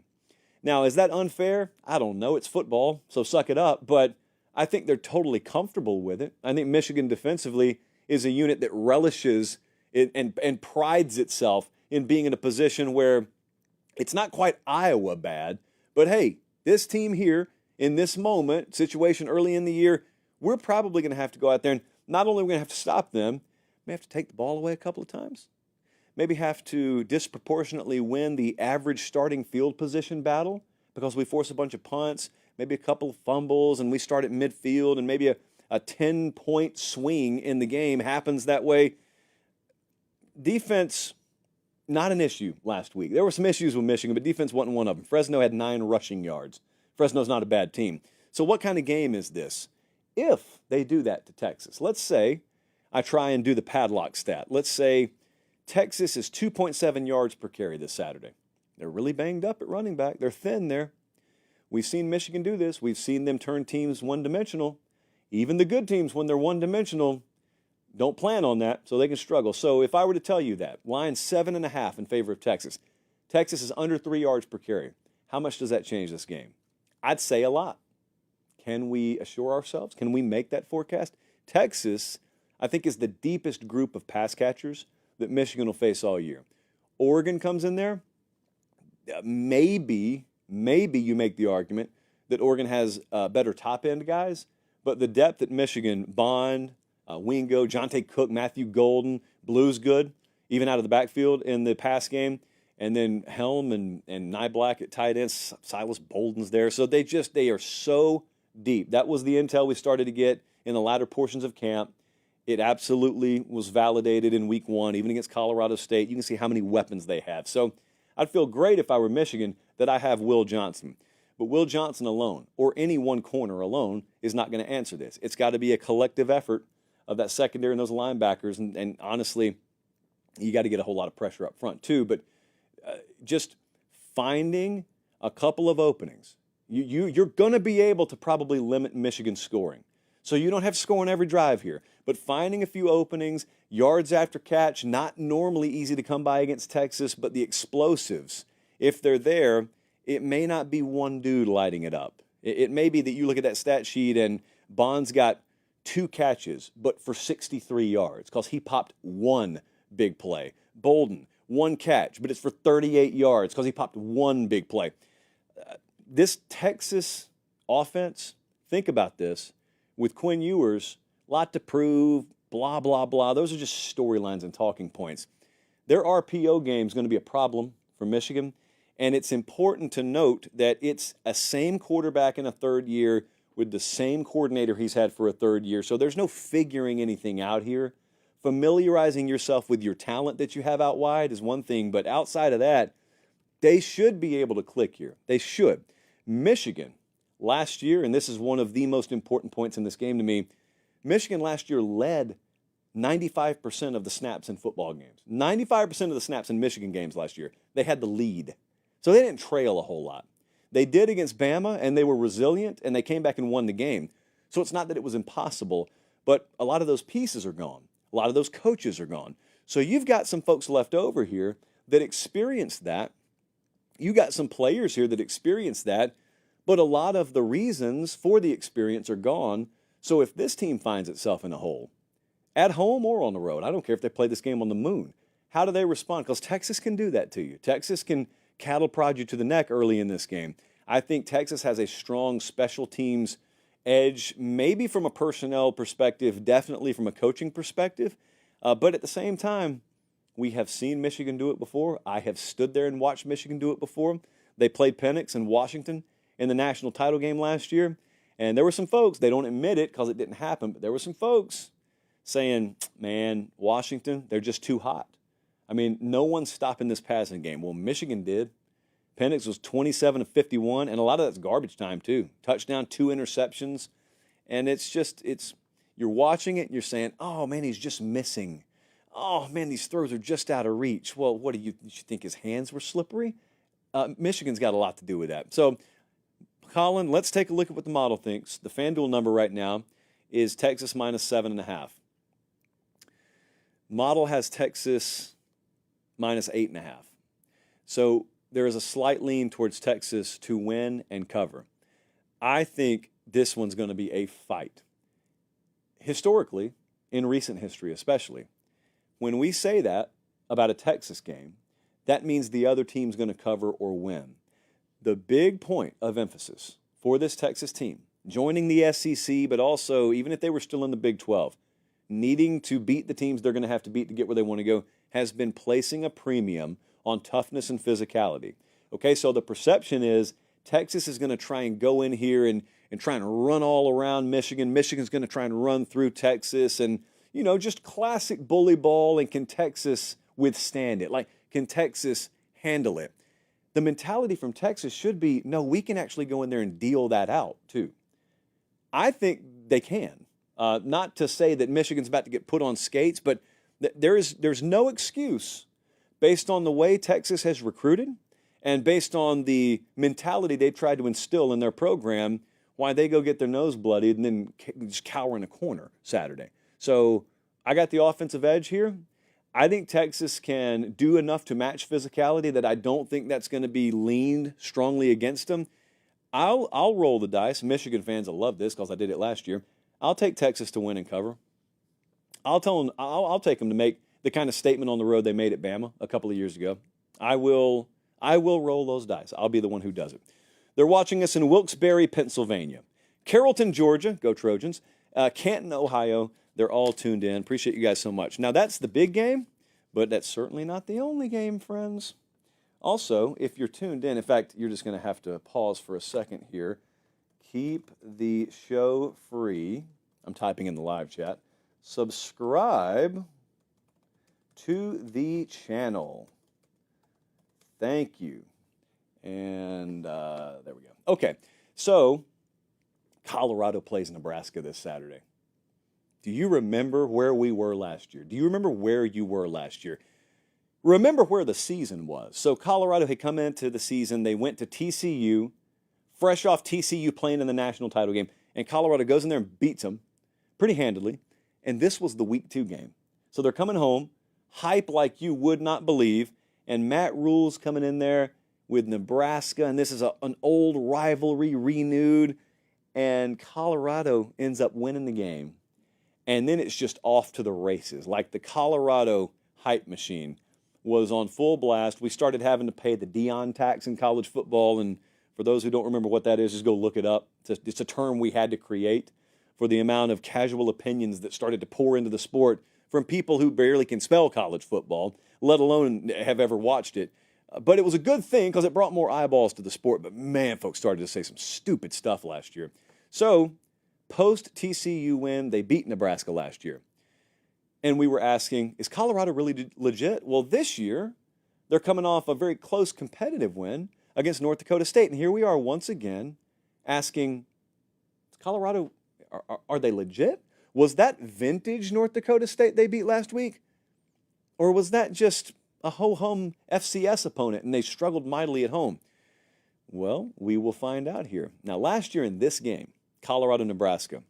A: Now, is that unfair? I don't know. It's football, so suck it up. But I think they're totally comfortable with it. I think Michigan defensively is a unit that relishes it and prides itself in being in a position where it's not quite Iowa bad, but hey, this team here in this moment, situation early in the year, we're probably going to have to go out there and not only are we going to have to stop them, we have to take the ball away a couple of times. Maybe have to disproportionately win the average starting field position battle because we force a bunch of punts, maybe a couple of fumbles, and we start at midfield, and maybe a 10-point swing in the game happens that way. Defense, not an issue last week. There were some issues with Michigan, but defense wasn't one of them. Fresno had 9 rushing yards. Fresno's not a bad team. So what kind of game is this? If they do that to Texas, let's say I try and do the padlock stat. Let's say Texas is 2.7 yards per carry this Saturday. They're really banged up at running back. They're thin there. We've seen Michigan do this. We've seen them turn teams one-dimensional. Even the good teams, when they're one-dimensional, don't plan on that, so they can struggle. So if I were to tell you that, line 7.5 in favor of Texas. Texas is under 3 yards per carry. How much does that change this game? I'd say a lot. Can we assure ourselves? Can we make that forecast? Texas, I think, is the deepest group of pass catchers that Michigan will face all year. Oregon comes in there. Maybe you make the argument that Oregon has better top-end guys, but the depth at Michigan, Bond, Wingo, Jonte Cook, Matthew Golden, Blue's good, even out of the backfield in the pass game, and then Helm and Nyblack at tight ends, Silas Bolden's there. So they are so deep. That was the intel we started to get in the latter portions of camp. It absolutely was validated in Week 1, even against Colorado State. You can see how many weapons they have. So I'd feel great if I were Michigan that I have Will Johnson. But Will Johnson alone, or any one corner alone, is not going to answer this. It's got to be a collective effort of that secondary and those linebackers. And honestly, You got to get a whole lot of pressure up front too, but just finding a couple of openings. You're going to be able to probably limit Michigan's scoring. So you don't have to score on every drive here, but finding a few openings, yards after catch, not normally easy to come by against Texas, but the explosives, if they're there, it may not be one dude lighting it up. It may be that you look at that stat sheet and Bond's got 2 catches, but for 63 yards because he popped 1 big play. Bolden, 1 catch, but it's for 38 yards because he popped 1 big play. This Texas offense, think about this, with Quinn Ewers, lot to prove, blah, blah, blah. Those are just storylines and talking points. Their RPO game is going to be a problem for Michigan, and it's important to note that it's a same quarterback in a third year with the same coordinator he's had for a third year, so there's no figuring anything out here. Familiarizing yourself with your talent that you have out wide is one thing, but outside of that, they should be able to click here. They should. Michigan, last year, and this is one of the most important points in this game to me, Michigan last year led 95% of the snaps in football games. 95% of the snaps in Michigan games last year, they had the lead. So they didn't trail a whole lot. They did against Bama, and they were resilient, and they came back and won the game. So it's not that it was impossible, but a lot of those pieces are gone. A lot of those coaches are gone. So you've got some folks left over here that experienced that. You got some players here that experienced that, but a lot of the reasons for the experience are gone. So if this team finds itself in a hole, at home or on the road, I don't care if they play this game on the moon, how do they respond? Because Texas can do that to you. Texas can cattle prod you to the neck early in this game. I think Texas has a strong special teams edge, maybe from a personnel perspective, definitely from a coaching perspective. But at the same time, we have seen Michigan do it before. I have stood there and watched Michigan do it before. They played Penix in Washington in the national title game last year. And there were some folks, they don't admit it because it didn't happen, but there were some folks saying, man, Washington, they're just too hot. I mean, no one's stopping this passing game. Well, Michigan did. Penix was 27 of 51, and a lot of that's garbage time too. Touchdown, 2 interceptions, and you're watching it and you're saying, oh man, he's just missing. Oh man, these throws are just out of reach. Well, what do you think his hands were slippery? Michigan's got a lot to do with that. So, Colin, let's take a look at what the model thinks. The FanDuel number right now is Texas minus 7.5. Model has Texas minus 8.5. So there is a slight lean towards Texas to win and cover. I think this one's going to be a fight. Historically, in recent history especially, when we say that about a Texas game, that means the other team's going to cover or win. The big point of emphasis for this Texas team, joining the SEC, but also, even if they were still in the Big 12, needing to beat the teams they're going to have to beat to get where they want to go, has been placing a premium on toughness and physicality. Okay, so the perception is Texas is going to try and go in here and try and run all around Michigan. Michigan's going to try and run through Texas and, just classic bully ball, and can Texas withstand it? Like, can Texas handle it? The mentality from Texas should be, no, we can actually go in there and deal that out too. I think they can. Not to say that Michigan's about to get put on skates, but there's no excuse based on the way Texas has recruited and based on the mentality they've tried to instill in their program, why they go get their nose bloodied and then just cower in a corner Saturday. So I got the offensive edge here. I think Texas can do enough to match physicality that I don't think that's going to be leaned strongly against them. I'll roll the dice. Michigan fans will love this because I did it last year. I'll take Texas to win and cover. I'll take them to make the kind of statement on the road they made at Bama a couple of years ago. I will roll those dice. I'll be the one who does it. They're watching us in Wilkes-Barre, Pennsylvania, Carrollton, Georgia, go Trojans, Canton, Ohio. They're all tuned in. Appreciate you guys so much. Now, that's the big game, but that's certainly not the only game, friends. Also, if you're tuned in fact, you're just going to have to pause for a second here. Keep the show free. I'm typing in the live chat. Subscribe to the channel. Thank you. And there we go. Okay, so Colorado plays Nebraska this Saturday. Do you remember where we were last year? Do you remember where you were last year? remember where the season was. So Colorado had come into the season. They went to TCU, fresh off TCU playing in the national title game. And Colorado goes in there and beats them pretty handily. And this was the week 2 game. So they're coming home, hype like you would not believe. And Matt Rule's coming in there with Nebraska. And this is an old rivalry renewed. And Colorado ends up winning the game. And then it's just off to the races. Like the Colorado hype machine was on full blast. We started having to pay the Dion tax in college football. And for those who don't remember what that is, just go look it up. It's a term we had to create for the amount of casual opinions that started to pour into the sport from people who barely can spell college football, let alone have ever watched it. But it was a good thing because it brought more eyeballs to the sport. But man, folks started to say some stupid stuff last year. So post-TCU win, they beat Nebraska last year. And we were asking, is Colorado really legit? Well, this year, they're coming off a very close competitive win against North Dakota State. And here we are once again asking, is Colorado, are they legit? Was that vintage North Dakota State they beat last week? Or was that just a ho-hum FCS opponent and they struggled mightily at home? Well, we will find out here. Now, last year in this game, Colorado-Nebraska,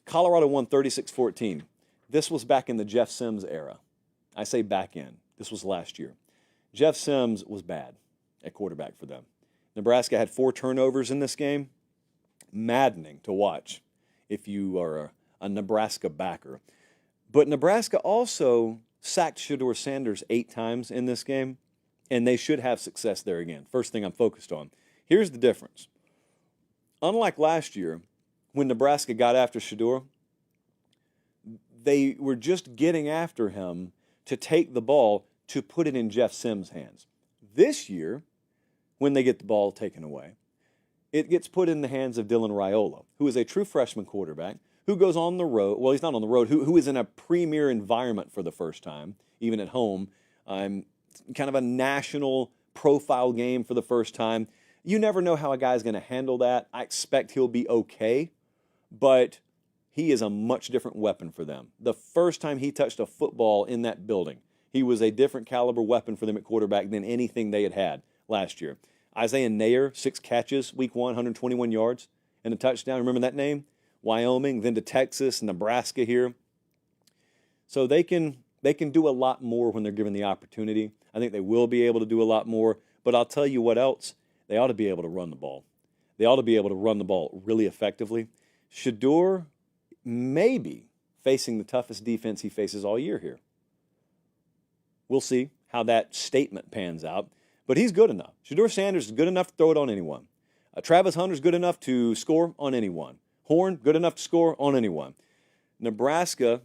A: Colorado won 36-14. This was back in the Jeff Sims era. I say back in. This was last year. Jeff Sims was bad at quarterback for them. Nebraska had 4 turnovers in this game. Maddening to watch if you are a Nebraska backer. But Nebraska also sacked Shedeur Sanders 8 times in this game, and they should have success there again. First thing I'm focused on. Here's the difference. Unlike last year, when Nebraska got after Shedeur, they were just getting after him to take the ball to put it in Jeff Sims' hands. This year, when they get the ball taken away, it gets put in the hands of Dylan Raiola, who is a true freshman quarterback, who goes on the road. Well, he's not on the road, who is in a premier environment for the first time, even at home. Kind of a national profile game for the first time. You never know how a guy's going to handle that. I expect he'll be okay, but he is a much different weapon for them. The first time he touched a football in that building, he was a different caliber weapon for them at quarterback than anything they had had last year. Isaiah Nair, 6 catches, week 1, 121 yards, and a touchdown. Remember that name? Wyoming, then to Texas, Nebraska here. So they can do a lot more when they're given the opportunity. I think they will be able to do a lot more. But I'll tell you what else. They ought to be able to run the ball. They ought to be able to run the ball really effectively. Shedeur may be facing the toughest defense he faces all year here. We'll see how that statement pans out. But he's good enough. Shedeur Sanders is good enough to throw it on anyone. Travis Hunter's good enough to score on anyone. Horn, good enough to score on anyone. Nebraska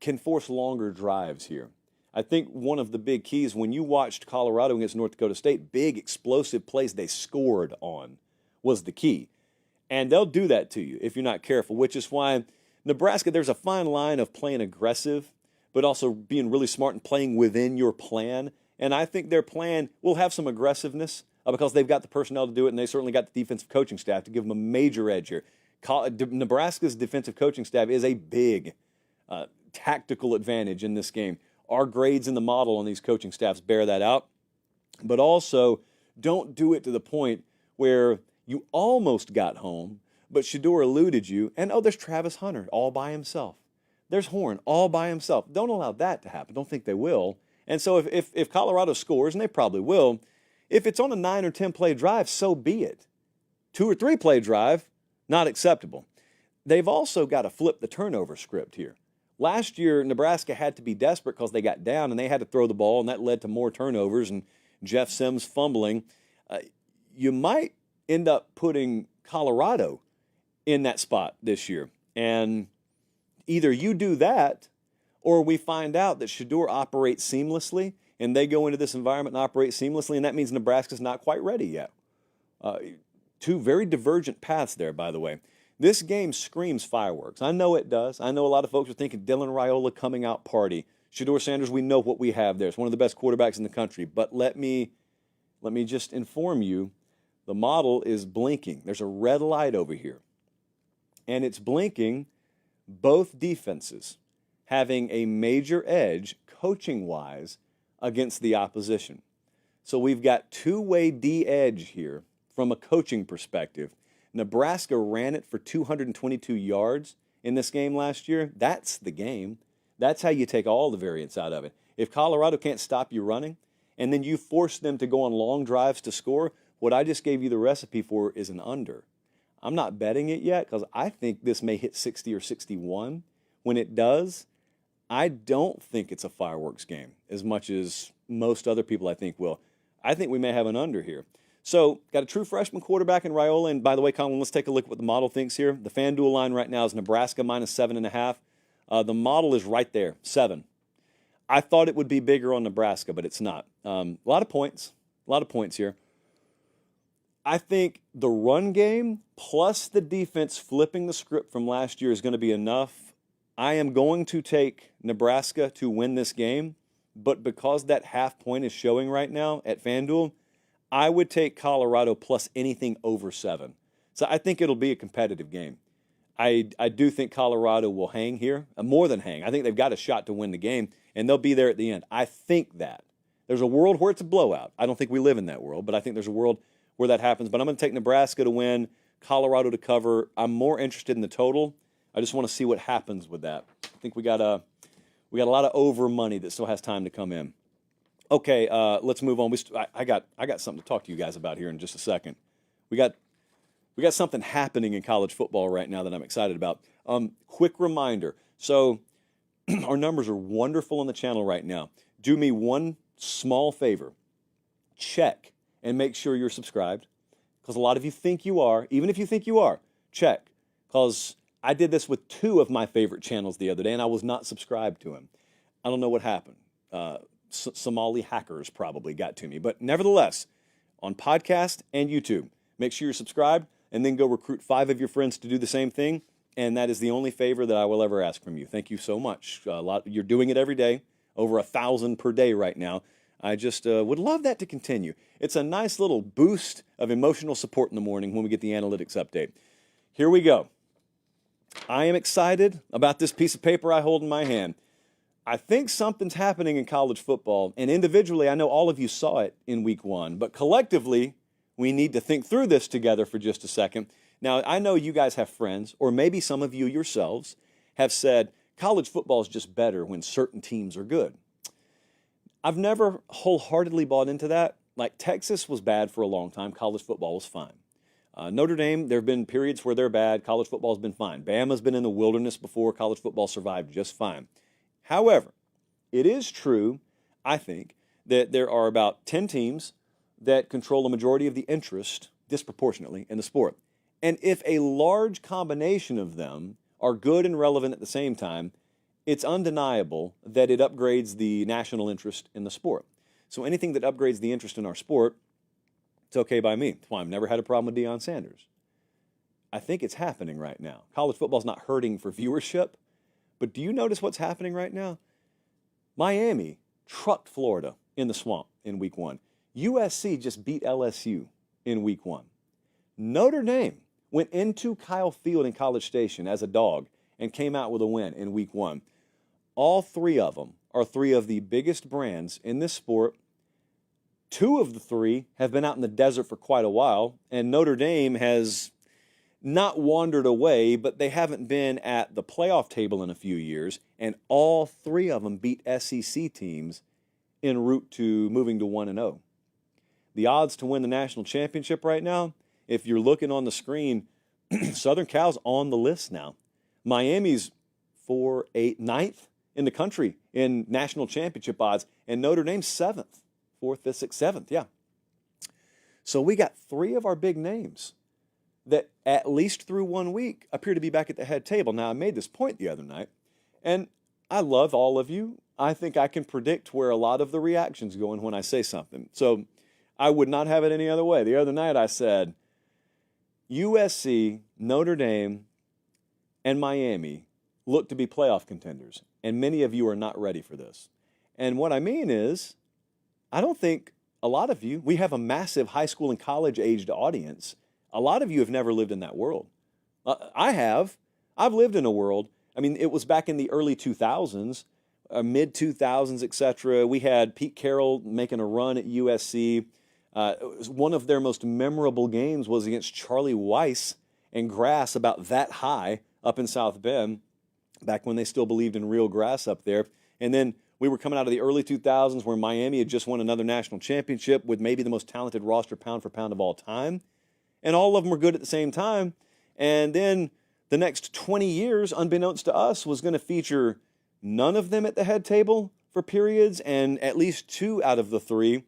A: can force longer drives here. I think one of the big keys when you watched Colorado against North Dakota State, big explosive plays they scored on was the key. And they'll do that to you if you're not careful, which is why Nebraska, there's a fine line of playing aggressive, but also being really smart and playing within your plan. And I think their plan will have some aggressiveness because they've got the personnel to do it, and they certainly got the defensive coaching staff to give them a major edge here. Nebraska's defensive coaching staff is a big tactical advantage in this game. Our grades in the model on these coaching staffs bear that out. But also, don't do it to the point where you almost got home, but Shedeur eluded you, and there's Travis Hunter all by himself. There's Horn all by himself. Don't allow that to happen. Don't think they will. And so if Colorado scores, and they probably will, if it's on a 9 or 10 play drive, so be it. 2 or 3 play drive, not acceptable. They've also got to flip the turnover script here. Last year, Nebraska had to be desperate because they got down and they had to throw the ball, and that led to more turnovers and Jeff Sims fumbling. You might end up putting Colorado in that spot this year. And either you do that or we find out that Shedeur operates seamlessly and they go into this environment and operate seamlessly, and that means Nebraska's not quite ready yet. 2 very divergent paths there, by the way. This game screams fireworks. I know it does. I know a lot of folks are thinking Dylan Raiola coming out party. Shedeur Sanders, we know what we have there. It's one of the best quarterbacks in the country. But let me just inform you, the model is blinking. There's a red light over here. And it's blinking both defenses having a major edge, coaching-wise, against the opposition. So we've got two-way D-edge here from a coaching perspective. Nebraska ran it for 222 yards in this game last year. That's the game. That's how you take all the variance out of it. If Colorado can't stop you running, and then you force them to go on long drives to score, what I just gave you the recipe for is an under. I'm not betting it yet because I think this may hit 60 or 61. When it does, I don't think it's a fireworks game as much as most other people I think will. I think we may have an under here. So, got a true freshman quarterback in Raiola. And by the way, Colin, let's take a look at what the model thinks here. The FanDuel line right now is Nebraska minus 7.5. The model is right there, 7. I thought it would be bigger on Nebraska, but it's not. A lot of points here. I think the run game plus the defense flipping the script from last year is going to be enough. I am going to take Nebraska to win this game, but because that half point is showing right now at FanDuel, I would take Colorado plus anything over 7. So I think it'll be a competitive game. I do think Colorado will hang here, more than hang. I think they've got a shot to win the game, and they'll be there at the end. I think that. There's a world where it's a blowout. I don't think we live in that world, but I think there's a world where that happens. But I'm going to take Nebraska to win, Colorado to cover. I'm more interested in the total. I just want to see what happens with that. I think we got a lot of over money that still has time to come in. Okay, let's move on. I got something to talk to you guys about here in just a second. We got something happening in college football right now that I'm excited about. Quick reminder. So our numbers are wonderful on the channel right now. Do me one small favor. Check and make sure you're subscribed, because a lot of you think you are. Even if you think you are, check, because I did this with 2 of my favorite channels the other day, and I was not subscribed to them. I don't know what happened. Somali hackers probably got to me. But nevertheless, on podcast and YouTube, make sure you're subscribed, and then go recruit 5 of your friends to do the same thing. And that is the only favor that I will ever ask from you. Thank you so much. You're doing it every day, over 1,000 per day right now. I just would love that to continue. It's a nice little boost of emotional support in the morning when we get the analytics update. Here we go. I am excited about this piece of paper I hold in my hand. I think something's happening in college football, and individually, I know all of you saw it in week 1, but collectively, we need to think through this together for just a second. Now, I know you guys have friends, or maybe some of you yourselves have said, college football is just better when certain teams are good. I've never wholeheartedly bought into that. Like, Texas was bad for a long time. College football was fine. Notre Dame, there have been periods where they're bad. College football has been fine. Bama's been in the wilderness before. College football survived just fine. However, it is true, I think, that there are about 10 teams that control a majority of the interest disproportionately in the sport. And if a large combination of them are good and relevant at the same time, it's undeniable that it upgrades the national interest in the sport. So anything that upgrades the interest in our sport, it's okay by me. That's why I've never had a problem with Deion Sanders. I think it's happening right now. College football's not hurting for viewership, but do you notice what's happening right now? Miami trucked Florida in the swamp in week 1. USC just beat LSU in week 1. Notre Dame went into Kyle Field in College Station as a dog and came out with a win in week 1. All 3 of them are 3 of the biggest brands in this sport. 2 of the 3 have been out in the desert for quite a while, and Notre Dame has not wandered away, but they haven't been at the playoff table in a few years, and all 3 of them beat SEC teams en route to moving to 1-0. The odds to win the national championship right now, if you're looking on the screen, Southern Cal's on the list now. Miami's 4, 8, 9th in the country in national championship odds, and Notre Dame's 7th, 4th, 5th, 6th, 7th, yeah. So we got 3 of our big names that at least through 1 week appear to be back at the head table. Now, I made this point the other night, and I love all of you. I think I can predict where a lot of the reaction's going when I say something. So I would not have it any other way. The other night I said, USC, Notre Dame, and Miami look to be playoff contenders, and many of you are not ready for this. And what I mean is, I don't think a lot of you, we have a massive high school and college-aged audience. A lot of you have never lived in that world. I have. I've lived in a world. I mean, it was back in the early 2000s mid-2000s, etc. We had Pete Carroll making a run at USC. One of their most memorable games was against Charlie Weiss and grass about that high up in South Bend, back when they still believed in real grass up there. And then we were coming out of the early 2000s where Miami had just won another national championship with maybe the most talented roster pound for pound of all time. And all of them were good at the same time. And then the next 20 years, unbeknownst to us, was going to feature none of them at the head table for periods, and at least 2 out of the 3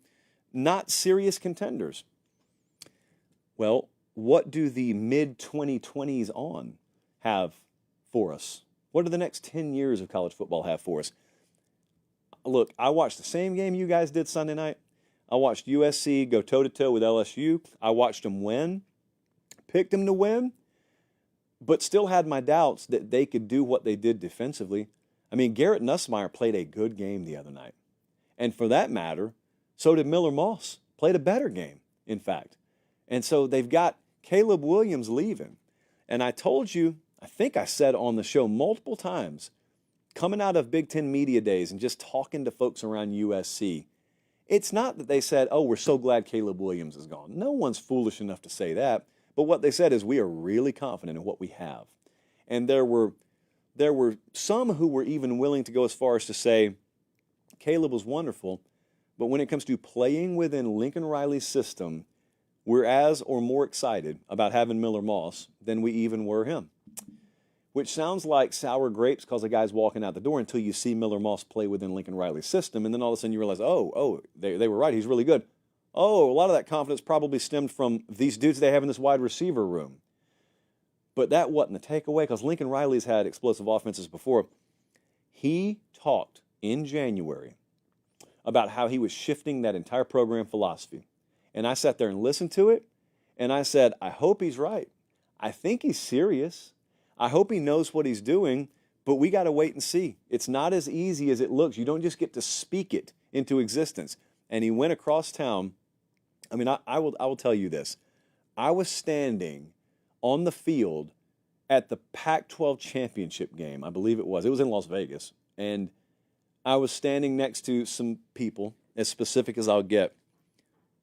A: not serious contenders. Well, what do the mid-2020s on have for us? What do the next 10 years of college football have for us? Look, I watched the same game you guys did Sunday night. I watched USC go toe-to-toe with LSU. I watched them win, picked them to win, but still had my doubts that they could do what they did defensively. I mean, Garrett Nussmeier played a good game the other night. And for that matter, so did Miller Moss. Played a better game, in fact. And so they've got Caleb Williams leaving. And I told you, I think I said on the show multiple times, coming out of Big Ten Media Days and just talking to folks around USC, it's not that they said, oh, we're so glad Caleb Williams is gone. No one's foolish enough to say that. But what they said is we are really confident in what we have. And there were some who were even willing to go as far as to say Caleb was wonderful, but when it comes to playing within Lincoln Riley's system, we're as or more excited about having Miller Moss than we even were him. Which sounds like sour grapes because the guy's walking out the door until you see Miller Moss play within Lincoln Riley's system, and then all of a sudden you realize, they were right, he's really good. Oh, a lot of that confidence probably stemmed from these dudes they have in this wide receiver room. But that wasn't the takeaway, because Lincoln Riley's had explosive offenses before. He talked in January about how he was shifting that entire program philosophy. And I sat there and listened to it, and I said, I hope he's right. I think he's serious. I hope he knows what he's doing, but we got to wait and see. It's not as easy as it looks. You don't just get to speak it into existence. And he went across town. I mean, I will tell you this. I was standing on the field at the Pac-12 championship game, I believe it was. It was in Las Vegas. And I was standing next to some people, as specific as I'll get,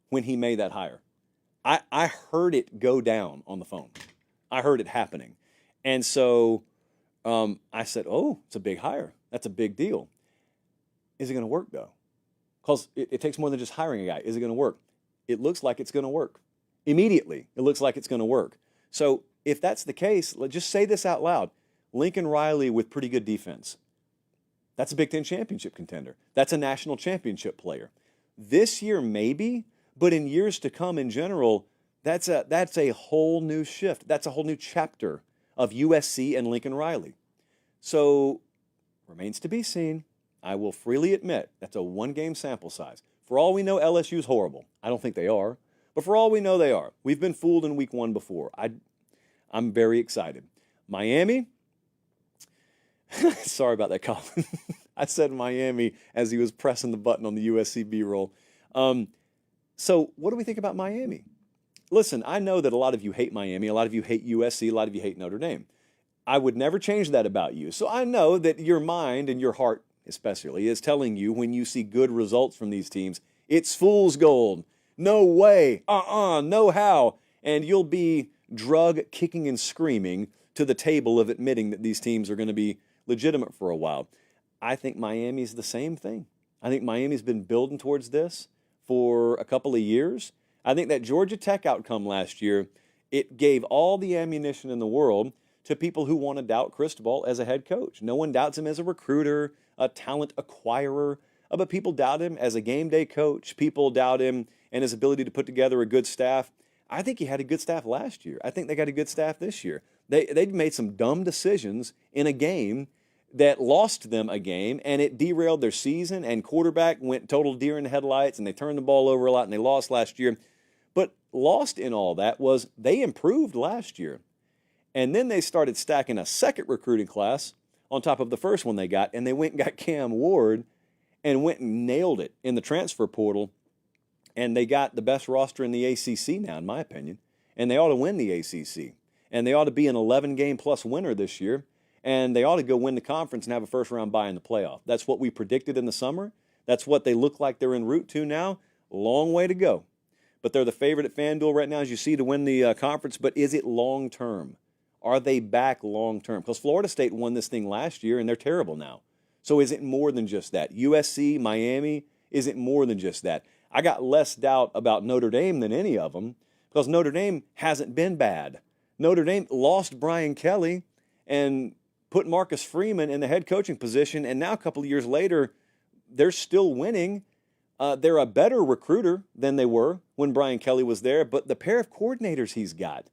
A: when he made that hire. I heard it go down on the phone. I heard it happening. And so I said, oh, it's a big hire. That's a big deal. Is it going to work, though? Because it takes more than just hiring a guy. Is it going to work? It looks like it's going to work. Immediately, it looks like it's going to work. So if that's the case, let's just say this out loud. Lincoln Riley with pretty good defense. That's a Big Ten championship contender. That's a national championship player. This year, maybe, but in years to come in general, that's a whole new shift. That's a whole new chapter of USC and Lincoln Riley. So, remains to be seen. I will freely admit that's a one-game sample size. For all we know, LSU's horrible. I don't think they are. But for all we know, they are. We've been fooled in week 1 before. I'm very excited. Miami, sorry about that, Colin. I said Miami as he was pressing the button on the USC B-roll. So what do we think about Miami? Listen, I know that a lot of you hate Miami, a lot of you hate USC, a lot of you hate Notre Dame. I would never change that about you. So I know that your mind and your heart especially is telling you when you see good results from these teams, it's fool's gold. No way, no how. And you'll be drug kicking and screaming to the table of admitting that these teams are going to be legitimate for a while. I think Miami's the same thing. I think Miami's been building towards this for a couple of years. I think that Georgia Tech outcome last year, it gave all the ammunition in the world to people who want to doubt Cristobal as a head coach. No one doubts him as a recruiter, a talent acquirer, but people doubt him as a game day coach. People doubt him and his ability to put together a good staff. I think he had a good staff last year. I think they got a good staff this year. They made some dumb decisions in a game that lost them a game, and it derailed their season, and quarterback went total deer in the headlights, and they turned the ball over a lot, and they lost last year. But lost in all that was they improved last year. And then they started stacking a second recruiting class on top of the first one they got, and they went and got Cam Ward and went and nailed it in the transfer portal. And they got the best roster in the ACC now, in my opinion. And they ought to win the ACC. And they ought to be an 11-game-plus winner this year. and they ought to go win the conference and have a first-round bye in the playoff. That's what we predicted in the summer. That's what they look like they're en route to now. Long way to go. But they're the favorite at FanDuel right now, as you see, to win the conference. But is it long-term? Are they back long-term? Because Florida State won this thing last year, and they're terrible now. So is it more than just that? USC, Miami, is it more than just that? I got less doubt about Notre Dame than any of them because Notre Dame hasn't been bad. Notre Dame lost Brian Kelly and put Marcus Freeman in the head coaching position, and now a couple of years later, they're still winning. They're a better recruiter than they were when Brian Kelly was there, but the pair of coordinators he's got.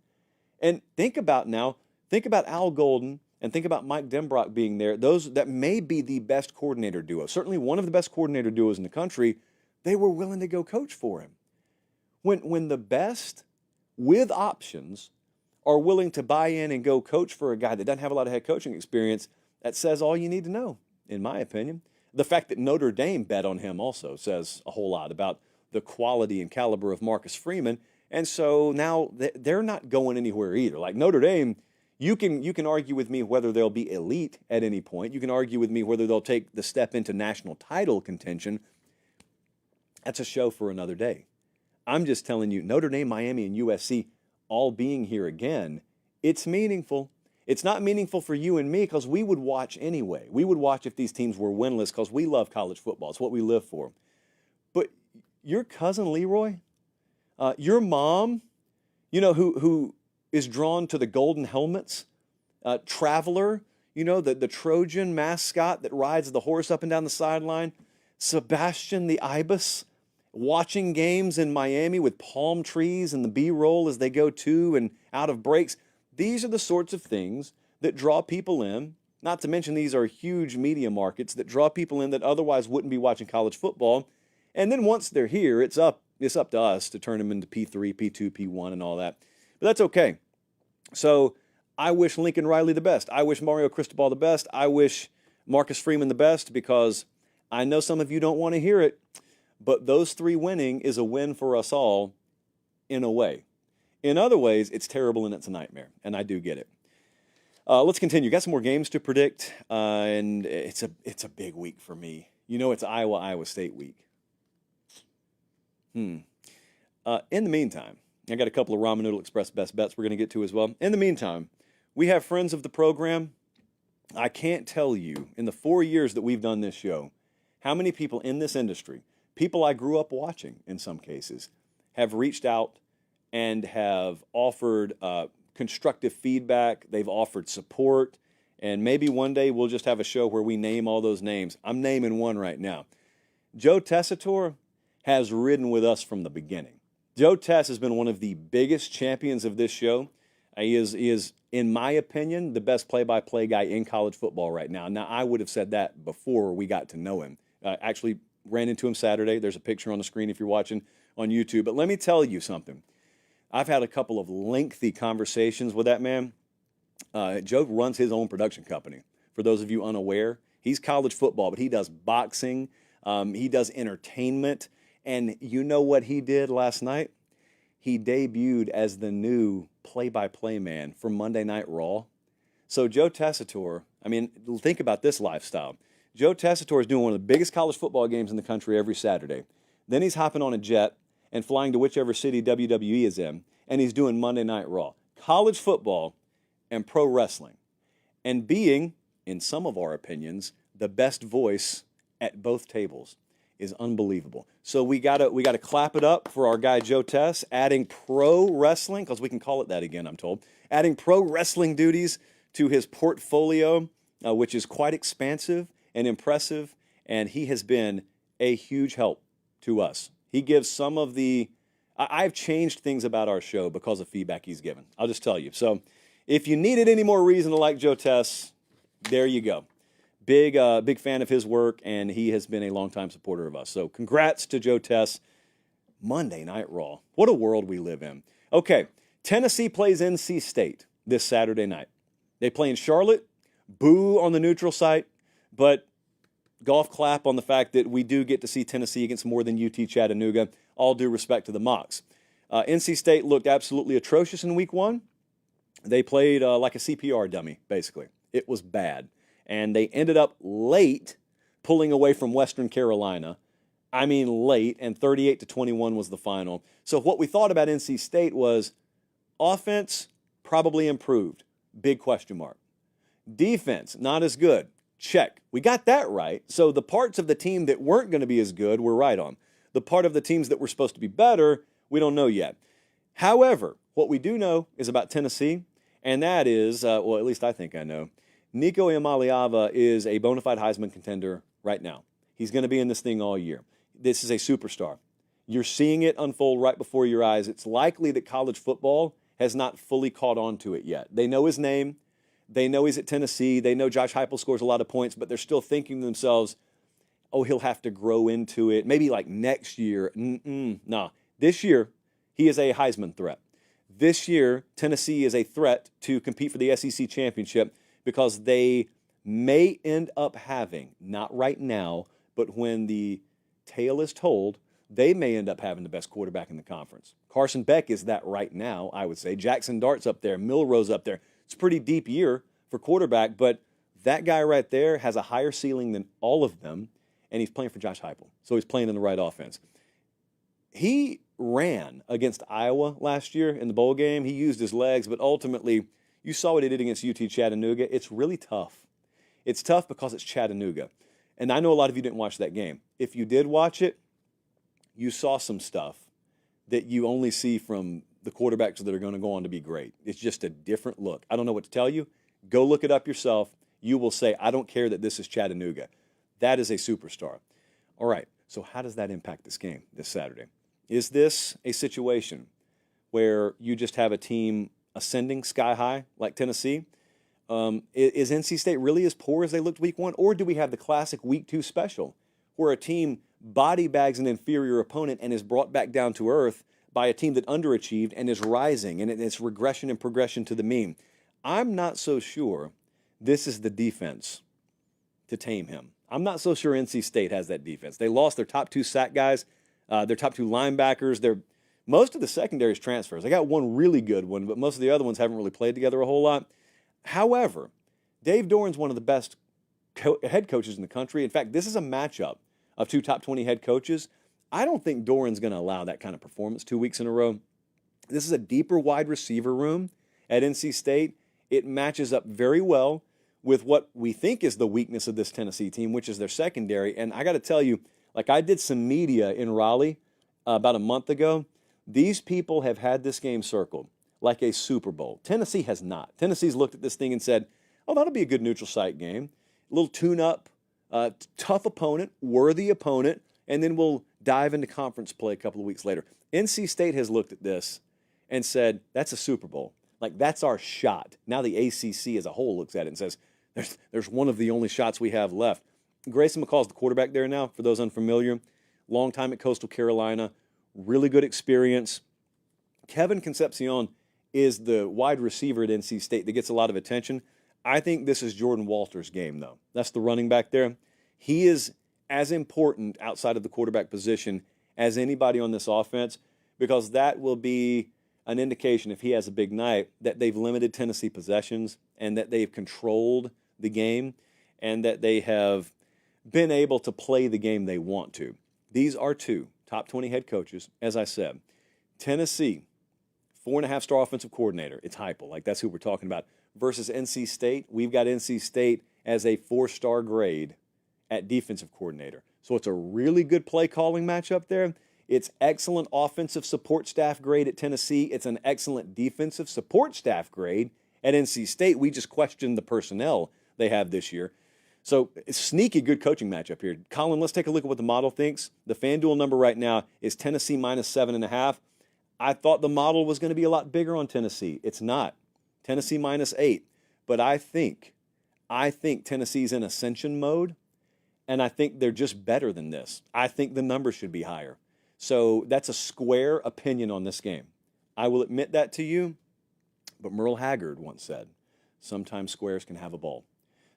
A: And think about Al Golden and think about Mike Denbrock being there. That may be the best coordinator duo, certainly one of the best coordinator duos in the country. They were willing to go coach for him. When the best with options are willing to buy in and go coach for a guy that doesn't have a lot of head coaching experience, that says all you need to know, in my opinion. The fact that Notre Dame bet on him also says a whole lot about the quality and caliber of Marcus Freeman. And so now they're not going anywhere either. Like Notre Dame, you can argue with me whether they'll be elite at any point. You can argue with me whether they'll take the step into national title contention. That's a show for another day. I'm just telling you, Notre Dame, Miami, and USC all being here again, it's meaningful. It's not meaningful for you and me because we would watch anyway. We would watch if these teams were winless because we love college football. It's what we live for. But your cousin Leroy, your mom, who is drawn to the golden helmets, Traveler, the Trojan mascot that rides the horse up and down the sideline, Sebastian the Ibis, watching games in Miami with palm trees and the B-roll as they go to and out of breaks. These are the sorts of things that draw people in, not to mention these are huge media markets that draw people in that otherwise wouldn't be watching college football. And then once they're here, it's up to us to turn them into P3, P2, P1, and all that. But that's okay. So I wish Lincoln Riley the best. I wish Mario Cristobal the best. I wish Marcus Freeman the best because I know some of you don't want to hear it, but those three winning is a win for us all in a way. In other ways, it's terrible and it's a nightmare, and I do get it. Let's continue. Got some more games to predict, and it's a big week for me. It's Iowa State week. In the meantime, I got a couple of Ramen Noodle Express best bets we're going to get to as well. In the meantime, we have friends of the program. I can't tell you, in the 4 years that we've done this show, how many people in this industry, people I grew up watching in some cases, have reached out and have offered constructive feedback. They've offered support. And maybe one day we'll just have a show where we name all those names. I'm naming one right now. Joe Tessitore has ridden with us from the beginning. Joe Tess has been one of the biggest champions of this show. He is, in my opinion, the best play-by-play guy in college football right now. Now, I would have said that before we got to know him. Actually ran into him Saturday. There's a picture on the screen if you're watching on YouTube. But let me tell you something. I've had a couple of lengthy conversations with that man. Joe runs his own production company. For those of you unaware, he's college football, but he does boxing. He does entertainment. And you know what he did last night? He debuted as the new play-by-play man for Monday Night Raw. So Joe Tessitore, think about this lifestyle. Joe Tessitore is doing one of the biggest college football games in the country every Saturday. Then he's hopping on a jet and flying to whichever city WWE is in, and he's doing Monday Night Raw. College football and pro wrestling. And being, in some of our opinions, the best voice at both tables is unbelievable. So we gotta clap it up for our guy Joe Tess, adding pro wrestling, because we can call it that again, I'm told, adding pro wrestling duties to his portfolio, which is quite expansive and impressive, and he has been a huge help to us. He gives some of the... I've changed things about our show because of feedback he's given. I'll just tell you. So if you needed any more reason to like Joe Tess, there you go. Big fan of his work, and he has been a longtime supporter of us. So congrats to Joe Tess. Monday Night Raw. What a world we live in. Okay, Tennessee plays NC State this Saturday night. They play in Charlotte. Boo on the neutral site, but golf clap on the fact that we do get to see Tennessee against more than UT Chattanooga. All due respect to the Mocs. NC State looked absolutely atrocious in week one. They played like a CPR dummy, basically. It was bad. And they ended up late pulling away from Western Carolina. I mean late, and 38-21 was the final. So what we thought about NC State was offense probably improved. Big question mark. Defense, not as good. Check. We got that right. So the parts of the team that weren't going to be as good, we're right on. The part of the teams that were supposed to be better, we don't know yet. However, what we do know is about Tennessee, and that is, well, at least I think I know, Nico Iamaleava is a bona fide Heisman contender right now. He's going to be in this thing all year. This is a superstar. You're seeing it unfold right before your eyes. It's likely that college football has not fully caught on to it yet. They know his name. They know he's at Tennessee. They know Josh Heupel scores a lot of points, but they're still thinking to themselves, oh, he'll have to grow into it. Maybe like next year. Nah. This year, he is a Heisman threat. This year, Tennessee is a threat to compete for the SEC championship because they may end up having, not right now, but when the tale is told, they may end up having the best quarterback in the conference. Carson Beck is that right now, I would say. Jackson Dart's up there. Milroe's up there. It's a pretty deep year for quarterback, but that guy right there has a higher ceiling than all of them, and he's playing for Josh Heupel. So he's playing in the right offense. He ran against Iowa last year in the bowl game. He used his legs, but ultimately, you saw what he did against UT Chattanooga. It's really tough. It's tough because it's Chattanooga. And I know a lot of you didn't watch that game. If you did watch it, you saw some stuff that you only see from the quarterbacks that are going to go on to be great. It's just a different look. I don't know what to tell you. Go look it up yourself. You will say, I don't care that this is Chattanooga. That is a superstar. All right, so how does that impact this game this Saturday? Is this a situation where you just have a team ascending sky high like Tennessee? Is NC State really as poor as they looked week one? Or do we have the classic week two special where a team body bags an inferior opponent and is brought back down to earth by a team that underachieved and is rising, and it's regression and progression to the mean? I'm not so sure this is the defense to tame him. I'm not so sure NC State has that defense. They lost their top two sack guys, their top two linebackers. Most of the secondary is transfers. They got one really good one, but most of the other ones haven't really played together a whole lot. However, Dave Doeren's one of the best head coaches in the country. In fact, this is a matchup of two top 20 head coaches. I don't think Doeren's going to allow that kind of performance 2 weeks in a row. This is a deeper wide receiver room at NC State. It matches up very well with what we think is the weakness of this Tennessee team, which is their secondary. And I got to tell you, like I did some media in Raleigh about a month ago, these people have had this game circled like a Super Bowl. Tennessee has not. Tennessee's looked at this thing and said, oh, that'll be a good neutral site game. A little tune-up, tough opponent, worthy opponent, and then we'll dive into conference play a couple of weeks later. NC State has looked at this and said, that's a Super Bowl. Like, that's our shot. Now the ACC as a whole looks at it and says, there's one of the only shots we have left. Grayson McCall's the quarterback there now, for those unfamiliar. Long time at Coastal Carolina. Really good experience. Kevin Concepcion is the wide receiver at NC State that gets a lot of attention. I think this is Jordan Walters' game, though. That's the running back there. He is as important outside of the quarterback position as anybody on this offense, because that will be an indication, if he has a big night, that they've limited Tennessee possessions and that they've controlled the game and that they have been able to play the game they want to. These are two top 20 head coaches, as I said. Tennessee, 4.5-star offensive coordinator. It's Heupel. Like, that's who we're talking about. Versus NC State, we've got NC State as a 4-star grade at defensive coordinator. So it's a really good play calling matchup there. It's excellent offensive support staff grade at Tennessee. It's an excellent defensive support staff grade at NC State. We just questioned the personnel they have this year. So it's sneaky good coaching matchup here. Colin, let's take a look at what the model thinks. The FanDuel number right now is Tennessee minus 7.5. I thought the model was going to be a lot bigger on Tennessee. It's not. Tennessee minus 8. But I think Tennessee's in ascension mode, and I think they're just better than this. I think the number should be higher. So that's a square opinion on this game. I will admit that to you, but Merle Haggard once said, sometimes squares can have a ball.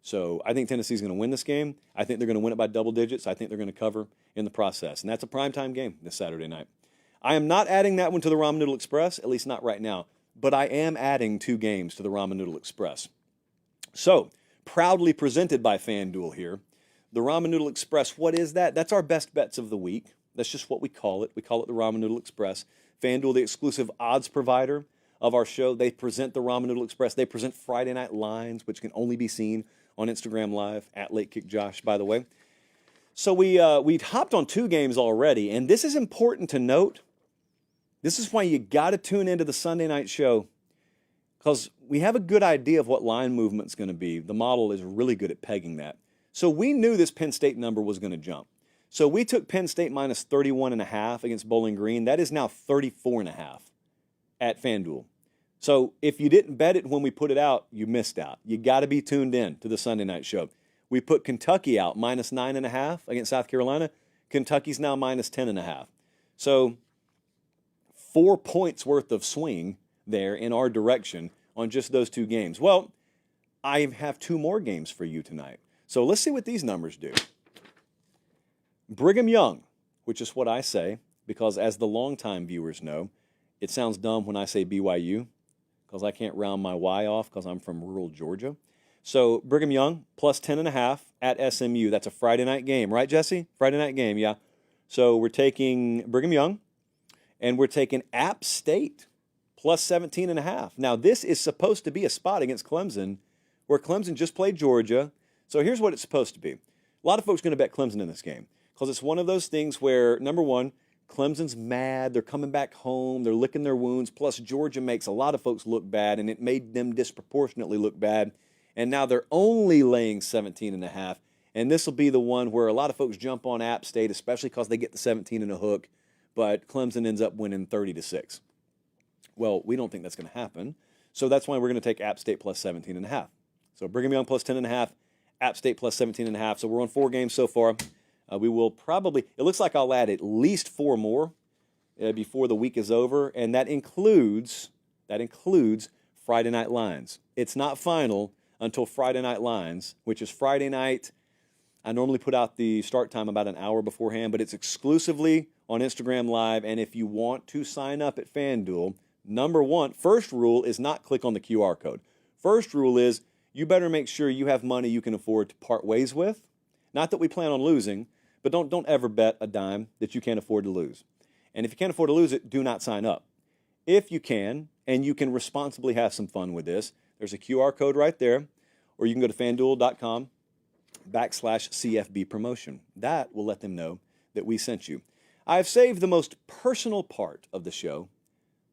A: So I think Tennessee's going to win this game. I think they're going to win it by double digits. I think they're going to cover in the process. And that's a primetime game this Saturday night. I am not adding that one to the Ramen Noodle Express, at least not right now. But I am adding 2 games to the Ramen Noodle Express. So proudly presented by FanDuel here. The Ramen Noodle Express, what is that? That's our best bets of the week. That's just what we call it. We call it the Ramen Noodle Express. FanDuel, the exclusive odds provider of our show, they present the Ramen Noodle Express. They present Friday Night Lines, which can only be seen on Instagram Live, at Late Kick Josh, by the way. So we've hopped on 2 games already, and this is important to note. This is why you got to tune into the Sunday night show, because we have a good idea of what line movement's going to be. The model is really good at pegging that. So we knew this Penn State number was going to jump. So we took Penn State minus 31.5 against Bowling Green. That is now 34.5 at FanDuel. So if you didn't bet it when we put it out, you missed out. You got to be tuned in to the Sunday night show. We put Kentucky out minus 9.5 against South Carolina. Kentucky's now minus 10.5. So 4 points worth of swing there in our direction on just those 2 games. Well, I have 2 more games for you tonight. So let's see what these numbers do. Brigham Young, which is what I say, because as the longtime viewers know, it sounds dumb when I say BYU, because I can't round my Y off because I'm from rural Georgia. So Brigham Young, plus 10.5 at SMU. That's a Friday night game, right, Jesse? Friday night game, yeah. So we're taking Brigham Young, and we're taking App State, plus 17.5. Now, this is supposed to be a spot against Clemson, where Clemson just played Georgia. So here's what it's supposed to be. A lot of folks are going to bet Clemson in this game, because it's one of those things where, number one, Clemson's mad. They're coming back home. They're licking their wounds. Plus, Georgia makes a lot of folks look bad, and it made them disproportionately look bad. And now they're only laying 17.5. And this will be the one where a lot of folks jump on App State, especially because they get the 17 in a hook. But Clemson ends up winning 30-6. Well, we don't think that's going to happen. So that's why we're going to take App State plus 17.5. So Brigham Young plus 10.5, App State plus 17.5. So we're on 4 games so far. We will probably, it looks like I'll add at least 4 more before the week is over. And that includes Friday Night Lines. It's not final until Friday Night Lines, which is Friday night. I normally put out the start time about an hour beforehand, but it's exclusively on Instagram Live. And if you want to sign up at FanDuel, first rule is not click on the QR code. First rule is you better make sure you have money you can afford to part ways with. Not that we plan on losing, but don't ever bet a dime that you can't afford to lose. And if you can't afford to lose it, do not sign up. If you can, and you can responsibly have some fun with this, there's a QR code right there, or you can go to FanDuel.com/CFB promotion. That will let them know that we sent you. I've saved the most personal part of the show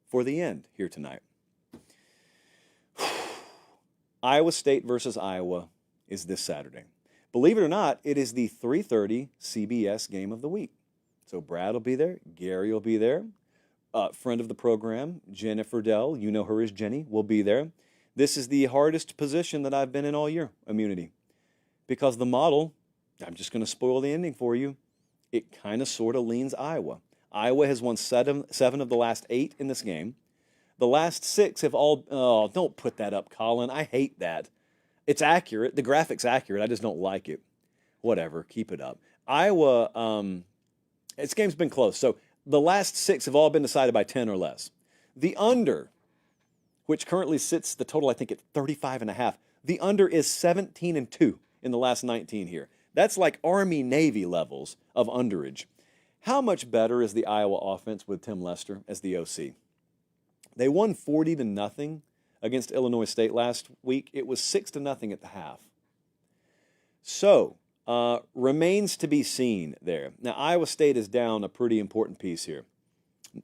A: for the end here tonight. Iowa State versus Iowa is this Saturday. Believe it or not, it is the 3:30 CBS game of the week. So Brad will be there, Gary will be there, friend of the program, Jennifer Dell, you know her as Jenny, will be there. This is the hardest position that I've been in all year, immunity. Because the model, I'm just going to spoil the ending for you, it kind of sort of leans Iowa. Iowa has won 7 of the last 8 in this game. The last 6 have all, oh, don't put that up, Colin. I hate that. It's accurate. The graphic's accurate. I just don't like it. Whatever. Keep it up. Iowa, this game's been close. So the last 6 have all been decided by 10 or less. The under, which currently sits the total, I think, at 35.5. The under is 17-2 in the last 19 here. That's like Army-Navy levels of underage. How much better is the Iowa offense with Tim Lester as the OC? They won 40-0 against Illinois State last week. It was 6-0 at the half. So, remains to be seen there. Now, Iowa State is down a pretty important piece here.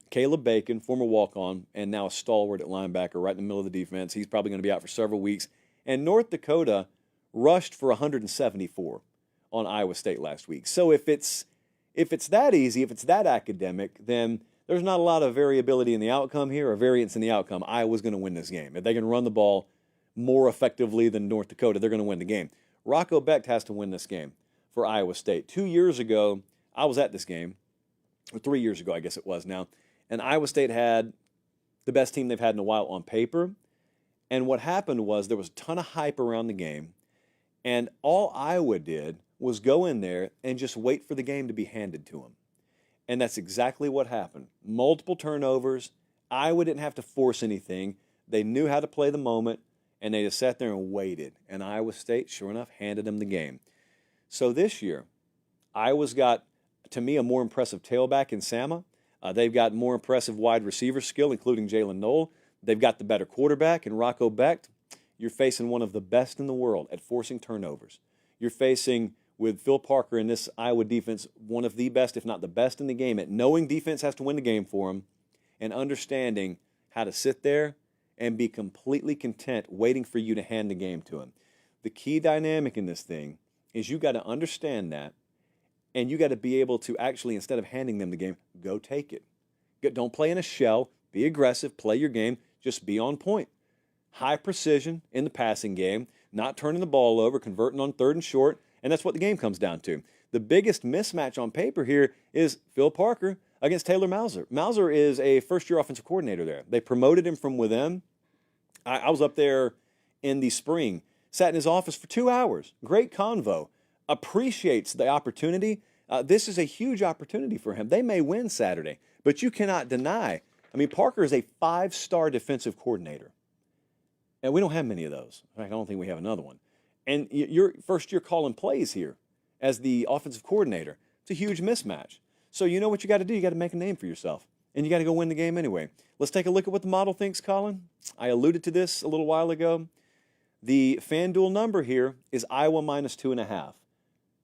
A: Caleb Bacon, former walk-on, and now a stalwart at linebacker right in the middle of the defense. He's probably going to be out for several weeks. And North Dakota rushed for 174 on Iowa State last week. So if it's that easy, if it's that academic, then there's not a lot of variability in the outcome here or variance in the outcome. Iowa's going to win this game. If they can run the ball more effectively than North Dakota, they're going to win the game. Rocco Becht has to win this game for Iowa State. 2 years ago, I was at this game, or 3 years ago, I guess it was now, and Iowa State had the best team they've had in a while on paper. And what happened was there was a ton of hype around the game, and all Iowa did was go in there and just wait for the game to be handed to them. And that's exactly what happened. Multiple turnovers. Iowa didn't have to force anything. They knew how to play the moment, and they just sat there and waited. And Iowa State, sure enough, handed them the game. So this year, Iowa's got, to me, a more impressive tailback in Sama. They've got more impressive wide receiver skill, including Jalen Knoll. They've got the better quarterback in Rocco Becht. You're facing one of the best in the world at forcing turnovers. You're facing, with Phil Parker in this Iowa defense, one of the best, if not the best in the game, at knowing defense has to win the game for them and understanding how to sit there and be completely content waiting for you to hand the game to them. The key dynamic in this thing is you got to understand that, and you got to be able to actually, instead of handing them the game, go take it. Don't play in a shell. Be aggressive. Play your game. Just be on point. High precision in the passing game, not turning the ball over, converting on 3rd and short, and that's what the game comes down to. The biggest mismatch on paper here is Phil Parker against Taylor Mauser. Mauser is a first-year offensive coordinator there. They promoted him from within. I was up there in the spring, sat in his office for 2 hours. Great convo. Appreciates the opportunity. This is a huge opportunity for him. They may win Saturday, but you cannot deny. I mean, Parker is a 5-star defensive coordinator. And we don't have many of those. In fact, I don't think we have another one. And your first year calling plays here as the offensive coordinator. It's a huge mismatch. So you know what you got to do? You got to make a name for yourself. And you got to go win the game anyway. Let's take a look at what the model thinks, Colin. I alluded to this a little while ago. The FanDuel number here is Iowa minus 2.5.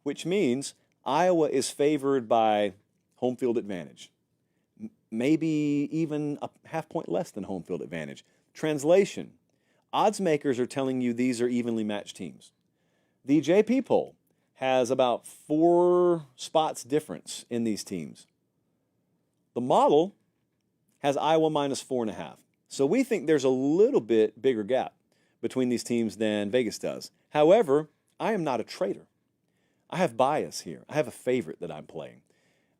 A: Which means Iowa is favored by home field advantage. Maybe even a half point less than home field advantage. Translation, odds makers are telling you these are evenly matched teams. The JP poll has about 4 spots difference in these teams. The model has Iowa minus 4.5. So we think there's a little bit bigger gap between these teams than Vegas does. However, I am not a trader. I have bias here. I have a favorite that I'm playing.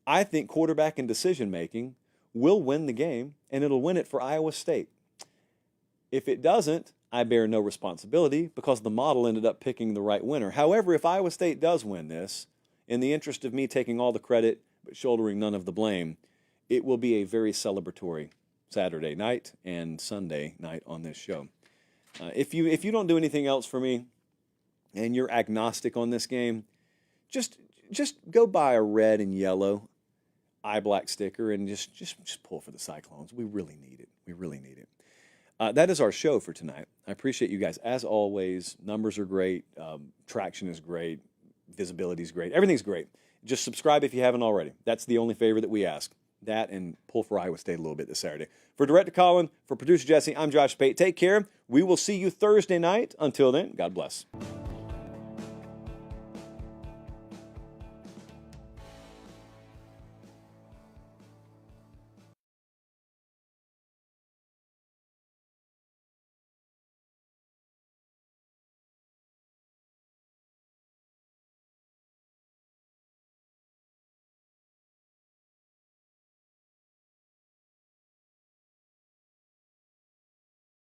A: I think quarterback and decision-making will win the game, and it'll win it for Iowa State. If it doesn't, I bear no responsibility because the model ended up picking the right winner. However, if Iowa State does win this, in the interest of me taking all the credit but shouldering none of the blame, it will be a very celebratory Saturday night and Sunday night on this show. If you don't do anything else for me and you're agnostic on this game, just go buy a red and yellow eye black sticker and just pull for the Cyclones. We really need it. We really need it. That is our show for tonight. I appreciate you guys. As always, numbers are great. Traction is great. Visibility is great. Everything's great. Just subscribe if you haven't already. That's the only favor that we ask. That and pull for Iowa State a little bit this Saturday. For Director Colin, for Producer Jesse, I'm Josh Pate. Take care. We will see you Thursday night. Until then, God bless.